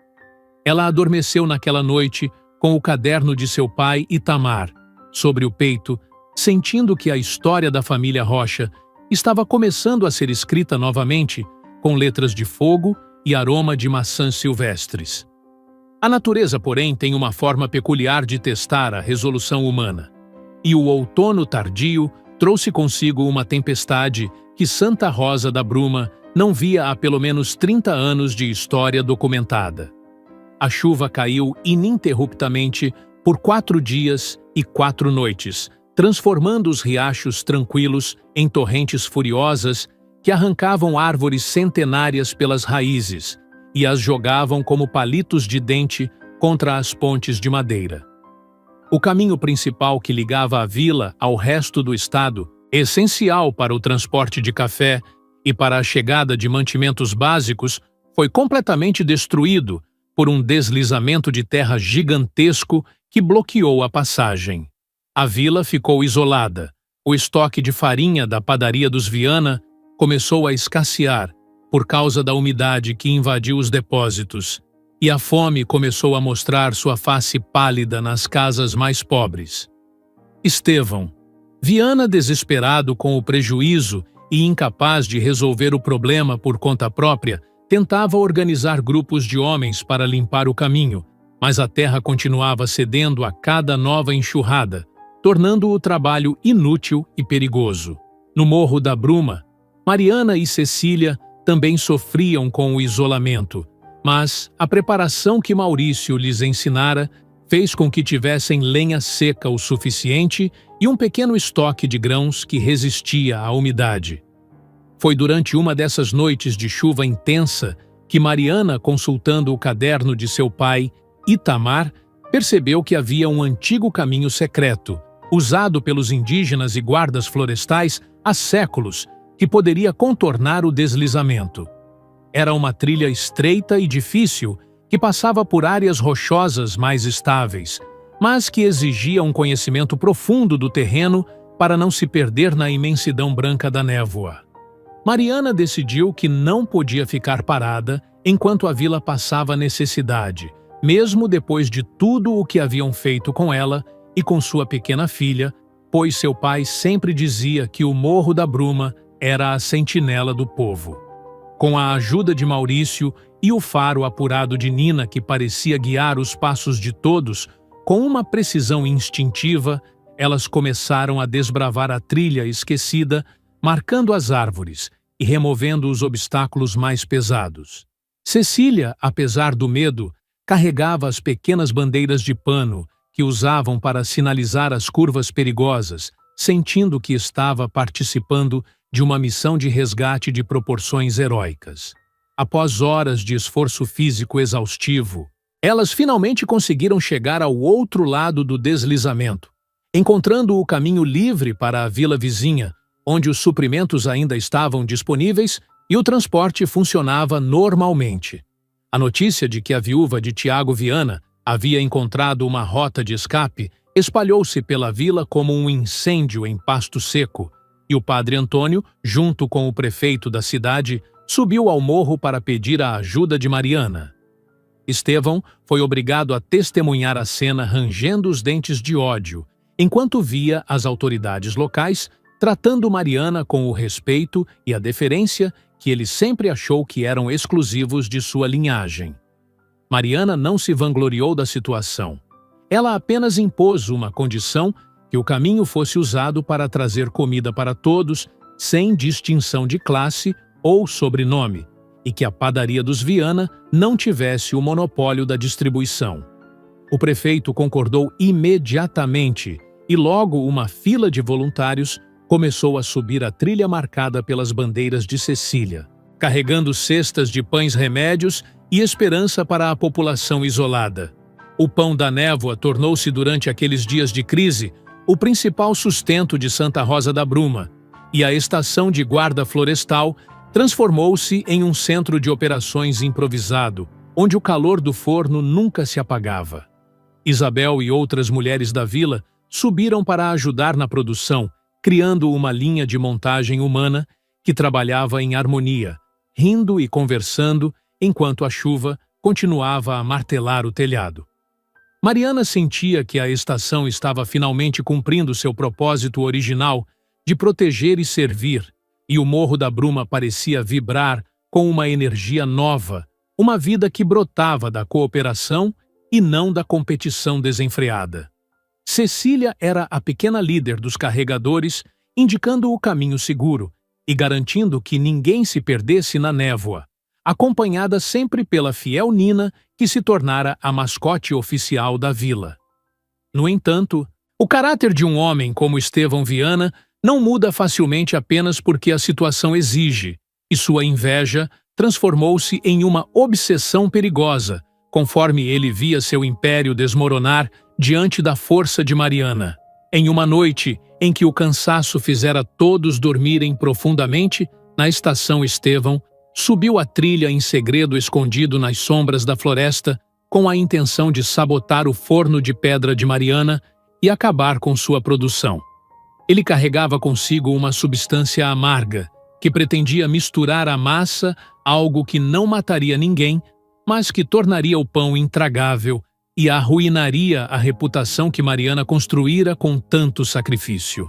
Ela adormeceu naquela noite com o caderno de seu pai, Itamar, sobre o peito, sentindo que a história da família Rocha estava começando a ser escrita novamente, com letras de fogo e aroma de maçãs silvestres. A natureza, porém, tem uma forma peculiar de testar a resolução humana, e o outono tardio trouxe consigo uma tempestade que Santa Rosa da Bruma não via há pelo menos 30 anos de história documentada. A chuva caiu ininterruptamente por 4 dias e 4 noites, transformando os riachos tranquilos em torrentes furiosas que arrancavam árvores centenárias pelas raízes e as jogavam como palitos de dente contra as pontes de madeira. O caminho principal que ligava a vila ao resto do estado, essencial para o transporte de café e para a chegada de mantimentos básicos, foi completamente destruído por um deslizamento de terra gigantesco que bloqueou a passagem. A vila ficou isolada. O estoque de farinha da padaria dos Viana começou a escassear por causa da umidade que invadiu os depósitos, e a fome começou a mostrar sua face pálida nas casas mais pobres. Estevão, Viana, desesperado com o prejuízo e incapaz de resolver o problema por conta própria, tentava organizar grupos de homens para limpar o caminho, mas a terra continuava cedendo a cada nova enxurrada, tornando o trabalho inútil e perigoso. No Morro da Bruma, Mariana e Cecília também sofriam com o isolamento, mas a preparação que Maurício lhes ensinara fez com que tivessem lenha seca o suficiente e um pequeno estoque de grãos que resistia à umidade. Foi durante uma dessas noites de chuva intensa que Mariana, consultando o caderno de seu pai, Itamar, percebeu que havia um antigo caminho secreto, usado pelos indígenas e guardas florestais há séculos, que poderia contornar o deslizamento. Era uma trilha estreita e difícil que passava por áreas rochosas mais estáveis, mas que exigia um conhecimento profundo do terreno para não se perder na imensidão branca da névoa. Mariana decidiu que não podia ficar parada enquanto a vila passava necessidade, mesmo depois de tudo o que haviam feito com ela e com sua pequena filha, pois seu pai sempre dizia que o Morro da Bruma era a sentinela do povo. Com a ajuda de Maurício e o faro apurado de Nina, que parecia guiar os passos de todos, com uma precisão instintiva, elas começaram a desbravar a trilha esquecida, marcando as árvores e removendo os obstáculos mais pesados. Cecília, apesar do medo, carregava as pequenas bandeiras de pano que usavam para sinalizar as curvas perigosas, sentindo que estava participando de uma missão de resgate de proporções heróicas. Após horas de esforço físico exaustivo, elas finalmente conseguiram chegar ao outro lado do deslizamento, encontrando o caminho livre para a vila vizinha, onde os suprimentos ainda estavam disponíveis e o transporte funcionava normalmente. A notícia de que a viúva de Tiago Viana havia encontrado uma rota de escape espalhou-se pela vila como um incêndio em pasto seco, e o padre Antônio, junto com o prefeito da cidade, subiu ao morro para pedir a ajuda de Mariana. Estevão foi obrigado a testemunhar a cena rangendo os dentes de ódio, enquanto via as autoridades locais tratando Mariana com o respeito e a deferência que ele sempre achou que eram exclusivos de sua linhagem. Mariana não se vangloriou da situação. Ela apenas impôs uma condição: que o caminho fosse usado para trazer comida para todos, sem distinção de classe ou sobrenome, e que a padaria dos Viana não tivesse o monopólio da distribuição. O prefeito concordou imediatamente e logo uma fila de voluntários começou a subir a trilha marcada pelas bandeiras de Cecília, carregando cestas de pães-remédios e esperança para a população isolada. O pão da névoa tornou-se, durante aqueles dias de crise, o principal sustento de Santa Rosa da Bruma, e a estação de guarda florestal transformou-se em um centro de operações improvisado, onde o calor do forno nunca se apagava. Isabel e outras mulheres da vila subiram para ajudar na produção, criando uma linha de montagem humana que trabalhava em harmonia, rindo e conversando enquanto a chuva continuava a martelar o telhado. Mariana sentia que a estação estava finalmente cumprindo seu propósito original de proteger e servir, e o Morro da Bruma parecia vibrar com uma energia nova, uma vida que brotava da cooperação e não da competição desenfreada. Cecília era a pequena líder dos carregadores, indicando o caminho seguro e garantindo que ninguém se perdesse na névoa, acompanhada sempre pela fiel Nina, que se tornara a mascote oficial da vila. No entanto, o caráter de um homem como Estevão Viana não muda facilmente apenas porque a situação exige, e sua inveja transformou-se em uma obsessão perigosa, conforme ele via seu império desmoronar diante da força de Mariana. Em uma noite em que o cansaço fizera todos dormirem profundamente, na estação Estevão subiu a trilha em segredo, escondido nas sombras da floresta, com a intenção de sabotar o forno de pedra de Mariana e acabar com sua produção. Ele carregava consigo uma substância amarga, que pretendia misturar à massa algo que não mataria ninguém, mas que tornaria o pão intragável e arruinaria a reputação que Mariana construíra com tanto sacrifício.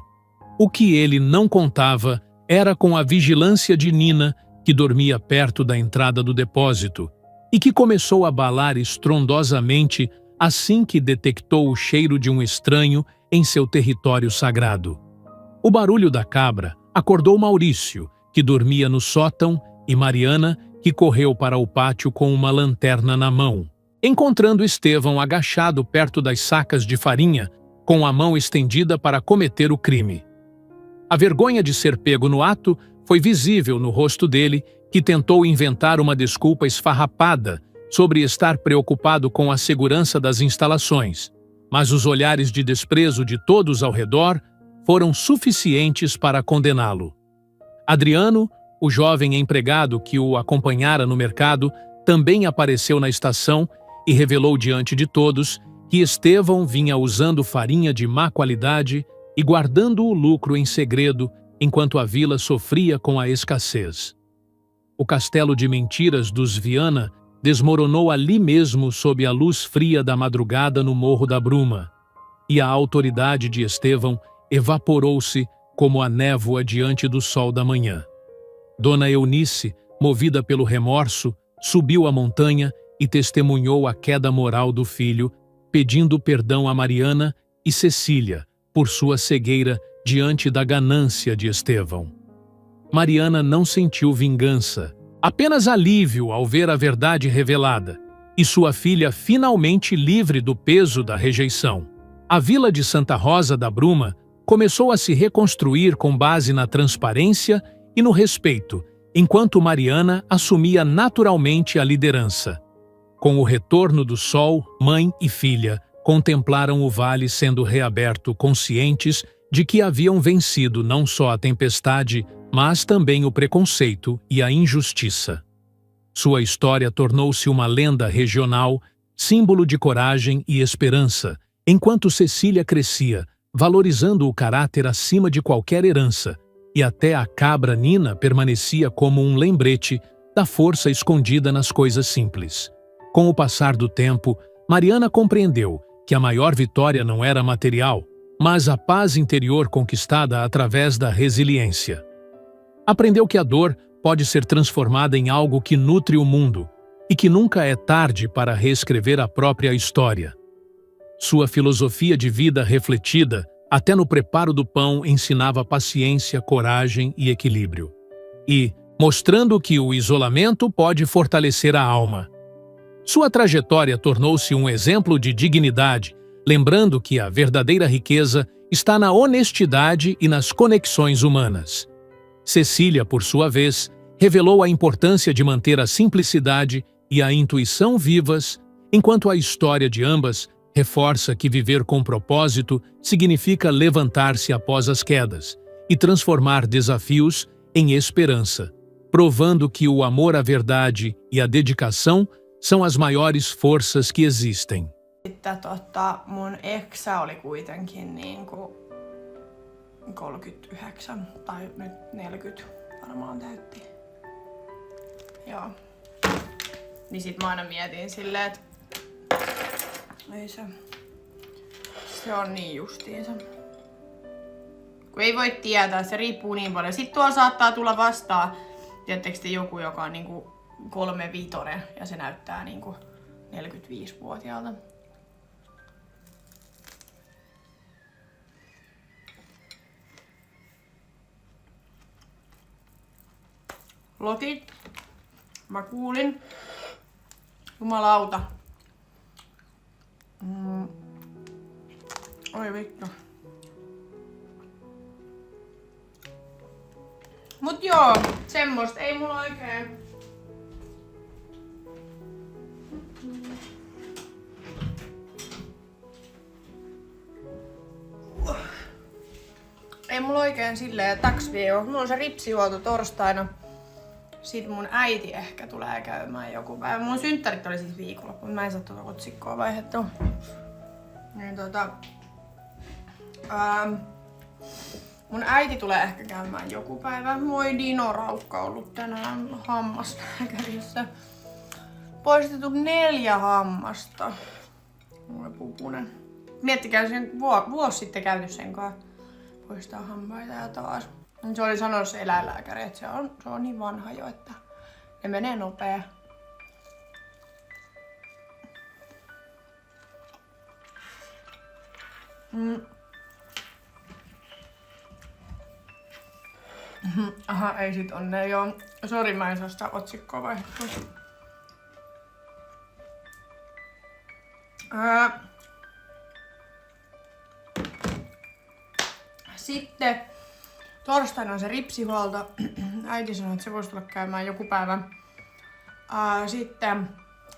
O que ele não contava era com a vigilância de Nina, que dormia perto da entrada do depósito, e que começou a balar estrondosamente assim que detectou o cheiro de um estranho em seu território sagrado. O barulho da cabra acordou Maurício, que dormia no sótão, e Mariana, que correu para o pátio com uma lanterna na mão, encontrando Estevão agachado perto das sacas de farinha, com a mão estendida para cometer o crime. A vergonha de ser pego no ato foi visível no rosto dele, que tentou inventar uma desculpa esfarrapada sobre estar preocupado com a segurança das instalações, mas os olhares de desprezo de todos ao redor foram suficientes para condená-lo. Adriano, o jovem empregado que o acompanhara no mercado, também apareceu na estação e revelou diante de todos que Estevão vinha usando farinha de má qualidade e guardando o lucro em segredo enquanto a vila sofria com a escassez. O castelo de mentiras dos Viana desmoronou ali mesmo sob a luz fria da madrugada no Morro da Bruma, e a autoridade de Estevão evaporou-se como a névoa diante do sol da manhã. Dona Eunice, movida pelo remorso, subiu a montanha e testemunhou a queda moral do filho, pedindo perdão a Mariana e Cecília por sua cegueira diante da ganância de Estevão. Mariana não sentiu vingança, apenas alívio ao ver a verdade revelada, e sua filha finalmente livre do peso da rejeição. A vila de Santa Rosa da Bruma começou a se reconstruir com base na transparência e no respeito, enquanto Mariana assumia naturalmente a liderança. Com o retorno do sol, mãe e filha contemplaram o vale sendo reaberto, conscientes de que haviam vencido não só a tempestade, mas também o preconceito e a injustiça. Sua história tornou-se uma lenda regional, símbolo de coragem e esperança, enquanto Cecília crescia, valorizando o caráter acima de qualquer herança, e até a cabra Nina permanecia como um lembrete da força escondida nas coisas simples. Com o passar do tempo, Mariana compreendeu que a maior vitória não era material, mas a paz interior conquistada através da resiliência. Aprendeu que a dor pode ser transformada em algo que nutre o mundo e que nunca é tarde para reescrever a própria história. Sua filosofia de vida refletida, até no preparo do pão, ensinava paciência, coragem e equilíbrio. E, mostrando que o isolamento pode fortalecer a alma. Sua trajetória tornou-se um exemplo de dignidade, lembrando que a verdadeira riqueza está na honestidade e nas conexões humanas. Cecília, por sua vez, revelou a importância de manter a simplicidade e a intuição vivas, enquanto a história de ambas reforça que viver com propósito significa levantar-se após as quedas e transformar desafios em esperança, provando que o amor à verdade e a dedicação são as maiores forças que existem. Mun eksä oli kuitenkin niinku 39 tai nyt 40 varmaan täytti. Joo. Niin sit mä aina mietin silleen, että ei se on niin justiinsa. Kun ei voi tietää, se riippuu niin paljon. Sitten tuolla saattaa tulla vastaan, tiedättekö te, joku, joka on niinku 35 ja se näyttää niinku 45-vuotiaalta. Lokit. Mä kuulin. Jumalauta. Oi vittu. Mut joo, semmoista ei mulla oikein. Ei mulla oikein silleen taksvio. Mulla on se ripsijuotu torstaina. Sit mun äiti ehkä tulee käymään joku päivä. Mun synttärit oli siis viikonloppu, mä en saa tuota otsikkoa vaihdettua. Niin mun äiti tulee ehkä käymään joku päivä. Moi Dino Raukka ollut tänään hammaslääkärissä. poistettu 4 hammasta. Mulla on pupunen. Miettikää sen vuosi sitten käyty sen kanssa poistaa hampaita ja taas. Se oli sanonut se eläinlääkäri, että se on niin vanha jo, että ne menee nopea. Aha, ei sit onne joo. Sori, mä en saa sitä otsikkoa vaihdettua. Sitten torstaina on se ripsihuolto. Äiti sanoi, että se voisi tulla käymään joku päivä. Sitten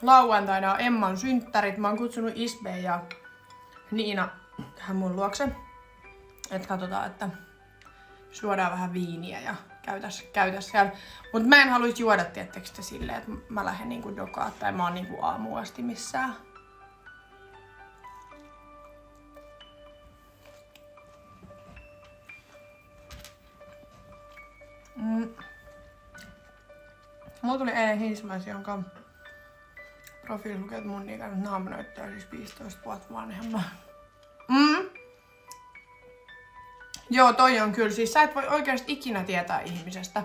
lauantaina on Emman synttärit. Mä oon kutsunut Isbe ja Niina tähän mun luokse. Että katsotaan, että juodaan vähän viiniä ja käytäs siellä. Mut mä en haluis juoda tiettekö silleen, että mä lähden niinku dokaa tai mä oon niinku aamuun asti missään. Mulla tuli eilen Hiismäis, jonka profiili lukee, että mun ikäinen naama näyttää siis 15 vuotta vanhemman. Joo, toi on kyllä. Siis sä et voi oikeasti ikinä tietää ihmisestä.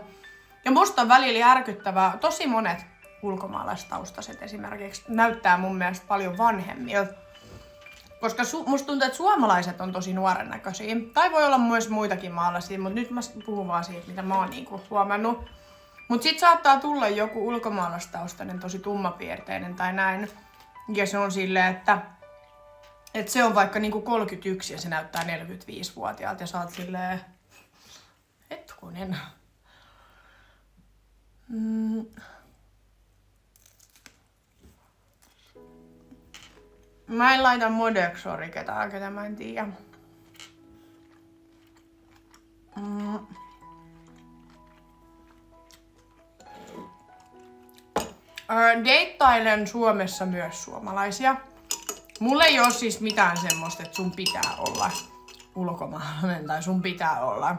Ja musta on välillä järkyttävää. Tosi monet ulkomaalaistaustaiset esimerkiksi näyttää mun mielestä paljon vanhemmilta. Koska musta tuntuu, että suomalaiset on tosi nuoren näköisiä. Tai voi olla myös muitakin maalaisia, mutta nyt mä puhun vaan siitä, mitä mä oon niinku huomannut. Mut sit saattaa tulla joku ulkomaalaistaustainen, tosi tummapiirteinen tai näin. Ja se on silleen, että se on vaikka niinku 31 ja se näyttää 45-vuotiaalta ja sä oot silleen... Hetkunen. Mä en laita Modexori ketään, ketä mä en tiedä. Deittailen Suomessa myös suomalaisia. Mulla ei oo siis mitään semmoista, että sun pitää olla ulkomaalainen tai sun pitää olla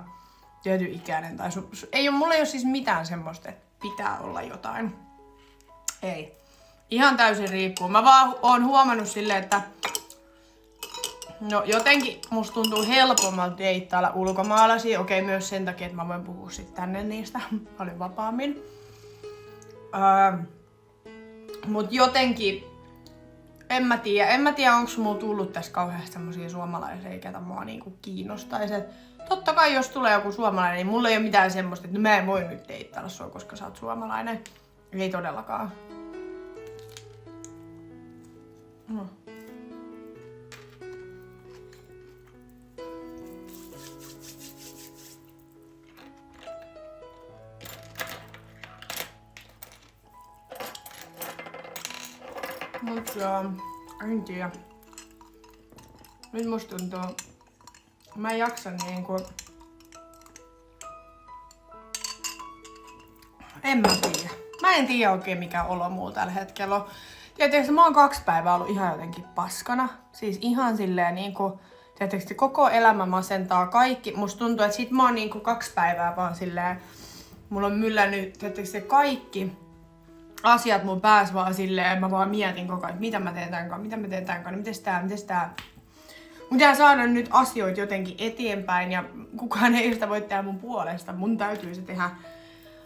tietyn ikäinen tai mulla ei oo siis mitään semmoista, että pitää olla jotain. Ei. Ihan täysin riippuu. Mä vaan oon huomannut silleen, että no jotenkin musta tuntuu helpommalta deittailla ulkomaalaisia. Okei, myös sen takia, että mä voin puhua sit tänne niistä paljon vapaammin. Mut jotenkin en mä tiedä onko mulla tullut tässä kauheasti semmosia suomalaisia, ketä mua niinku kiinnostaisi. Totta kai jos tulee joku suomalainen, niin mulla ei ole mitään semmoista, että mä en voi nyt deittailla sua, koska sä oot suomalainen. Ei todellakaan. No. Mut joo, en tiedä. Nyt musta tuntuu, mä en jaksa niinku... En mä tiedä. Mä en tiedä oikein mikä olo mulla tällä hetkellä on. Tietysti mä oon 2 päivää ollut ihan jotenkin paskana. Siis ihan silleen niinku... Tietysti koko elämä masentaa kaikki. Musta tuntuu, että sit mä oon niinku 2 päivää vaan silleen... Mulla on myllännyt tietysti kaikki asiat mun päässä vaan silleen, mä vaan mietin koko ajan, mitä mä teen tän kanssa, mites tää. Mun pitää saada nyt asioita jotenkin eteenpäin ja kukaan ei sitä voi tehdä mun puolesta, mun täytyy se tehdä.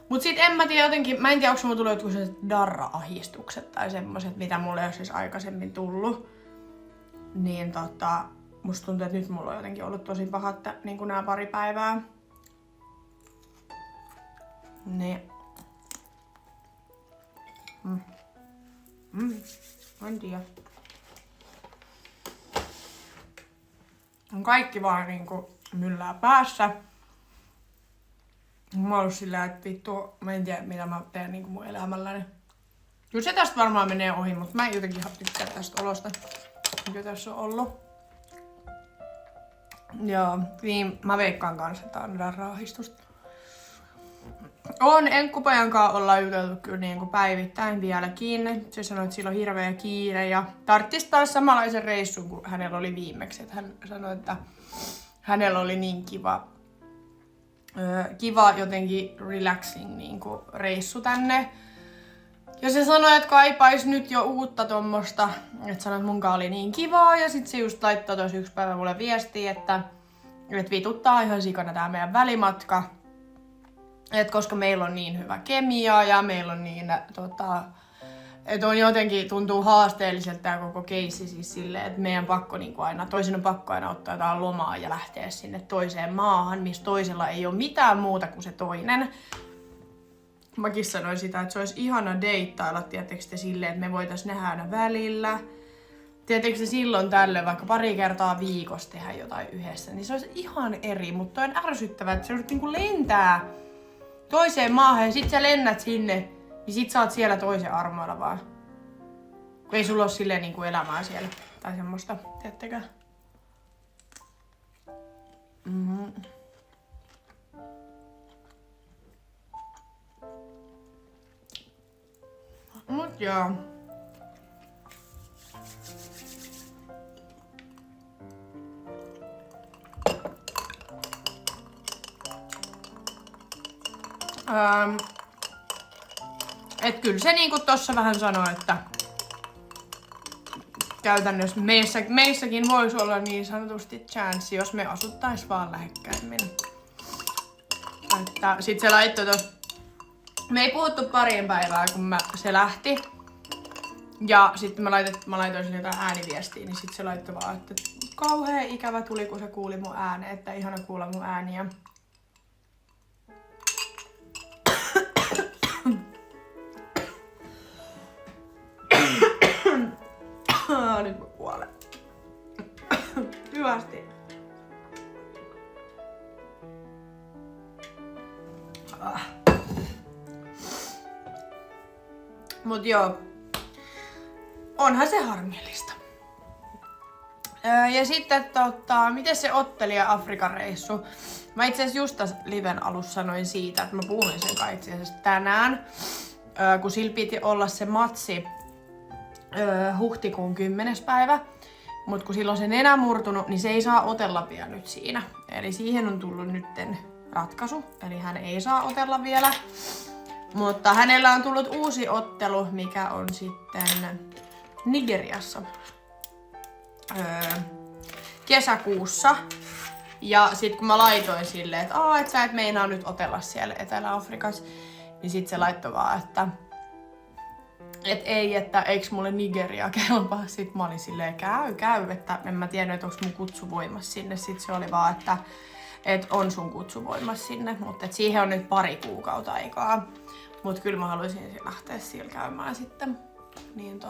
Mut sit en mä tiedä jotenkin, mä en tiedä onko mulla tullut jotkut sellaiset darra-ahdistukset tai semmoset, mitä mulle ei ole siis aikaisemmin tullut. Niin musta tuntuu, että nyt mulla on jotenkin ollut tosi pahat niinku nää 2 päivää. Niin. En tiedä. On kaikki vaan niinku myllää päässä. Mä oon ollut sillä, että vittu, mä en tiedä mitä mä teen niinku mun elämälläni. Kyllä se tästä varmaan menee ohi, mutta mä en jotenkin tykkää tästä olosta, mikä tässä on ollut. Joo, niin mä veikkaan kanssa, että tää on darra-ahdistusta. Enkkupojan kanssa ollaan juteltu kyllä niinku päivittäin vieläkin. Se sanoi, että sillä on hirveä kiire ja tarttis taas samanlaisen reissun kuin hänellä oli viimeksi. Et hän sanoi, että hänellä oli niin kiva jotenkin relaxing niinku reissu tänne. Ja se sanoi, että kaipais nyt jo uutta tommosta. Että sanoi, että munkaan oli niin kivaa. Ja sit se just laittoi tossa yksi päivä mulle viestiä, että vituttaa ihan sikana tää meidän välimatka. Et koska meillä on niin hyvä kemia ja meillä on niin että on jotenkin tuntuu haasteelliselta tää koko keissi siis silleen, että meidän pakko niinku aina, toisen on pakko aina ottaa jotain lomaa ja lähteä sinne toiseen maahan, missä toisella ei ole mitään muuta kuin se toinen. Mäkin sanoin sitä, että se olisi ihana deittailla, tiettekö te silleen, että me voitais nähdä aina välillä. Tiettekö te silloin tällöin vaikka pari kertaa viikossa tehdä jotain yhdessä, niin se olisi ihan eri, mutta on ärsyttävää, että se on niinku lentää toiseen maahan ja sit sä lennät sinne, niin sit sä oot siellä toisen armoilla vaan. Kun ei sulla oo silleen niinku elämää siellä tai semmoista, tiedättekö? Mut joo. Et kyllä se niinku tossa vähän sanoi, että käytännössä meissäkin voisi olla niin sanotusti chanssi, jos me asuttais vaan lähekkäimmin. Että sit se laittoi tos. Me ei puhuttu pariin päivää, kun se lähti. Ja sitten mä laitoin sille jotain ääniviestiä, niin sit se laittoi vaan, että kauhea ikävä tuli, kun se kuuli mun äänen, että ihana kuulla mun ääniä. Nyt mä kuolen. Hyvästi. Mut joo. Onhan se harmillista. Ja sitten miten se ottelija Afrikan reissu? Mä itse asiassa just tässä liven alussa sanoin siitä, että mä puhuin sen kai itse asiassa tänään. Kun sillä piti olla se matsi huhtikuun 10. päivä. Mut kun silloin se nenä murtunut, niin se ei saa otella vielä nyt siinä. Eli siihen on tullut nytten ratkaisu. Eli hän ei saa otella vielä. Mutta hänellä on tullut uusi ottelu, mikä on sitten Nigeriassa kesäkuussa. Ja sit kun mä laitoin silleen, että et sä et meinaa nyt otella siellä Etelä-Afrikassa, niin sit se laittoi vaan, että eiks mulle Nigeria kelpaa. Sit mä olin silleen, käy, että en mä tiennyt, että onks mun kutsu voimassa sinne. Sit se oli vaan, että on sun kutsu voimassa sinne, mutta siihen on nyt pari kuukautta aikaa. Mut kyllä mä haluaisin lähteä siellä käymään sitten. Niin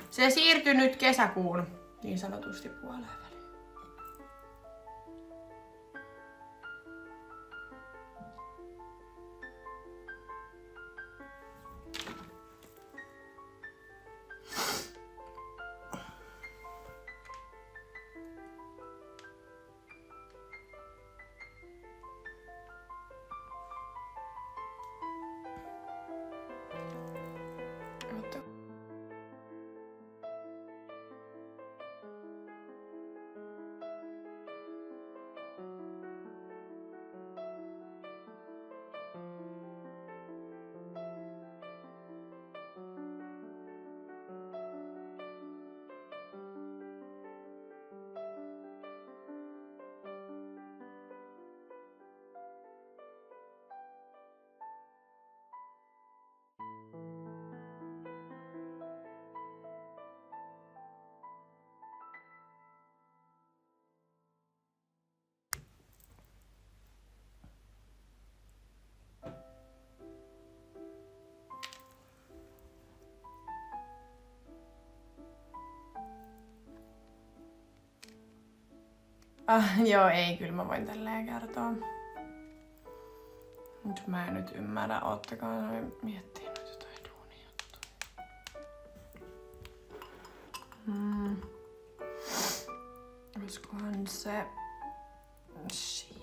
se siirtyi nyt kesäkuun niin sanotusti puoleen väliin. Joo, ei, kyllä mä voin tälleen kertoa. Mut mä en nyt ymmärrä, oottakaa noin miettii nyt jotain duunijuttuja. Olisikohan se... Shit.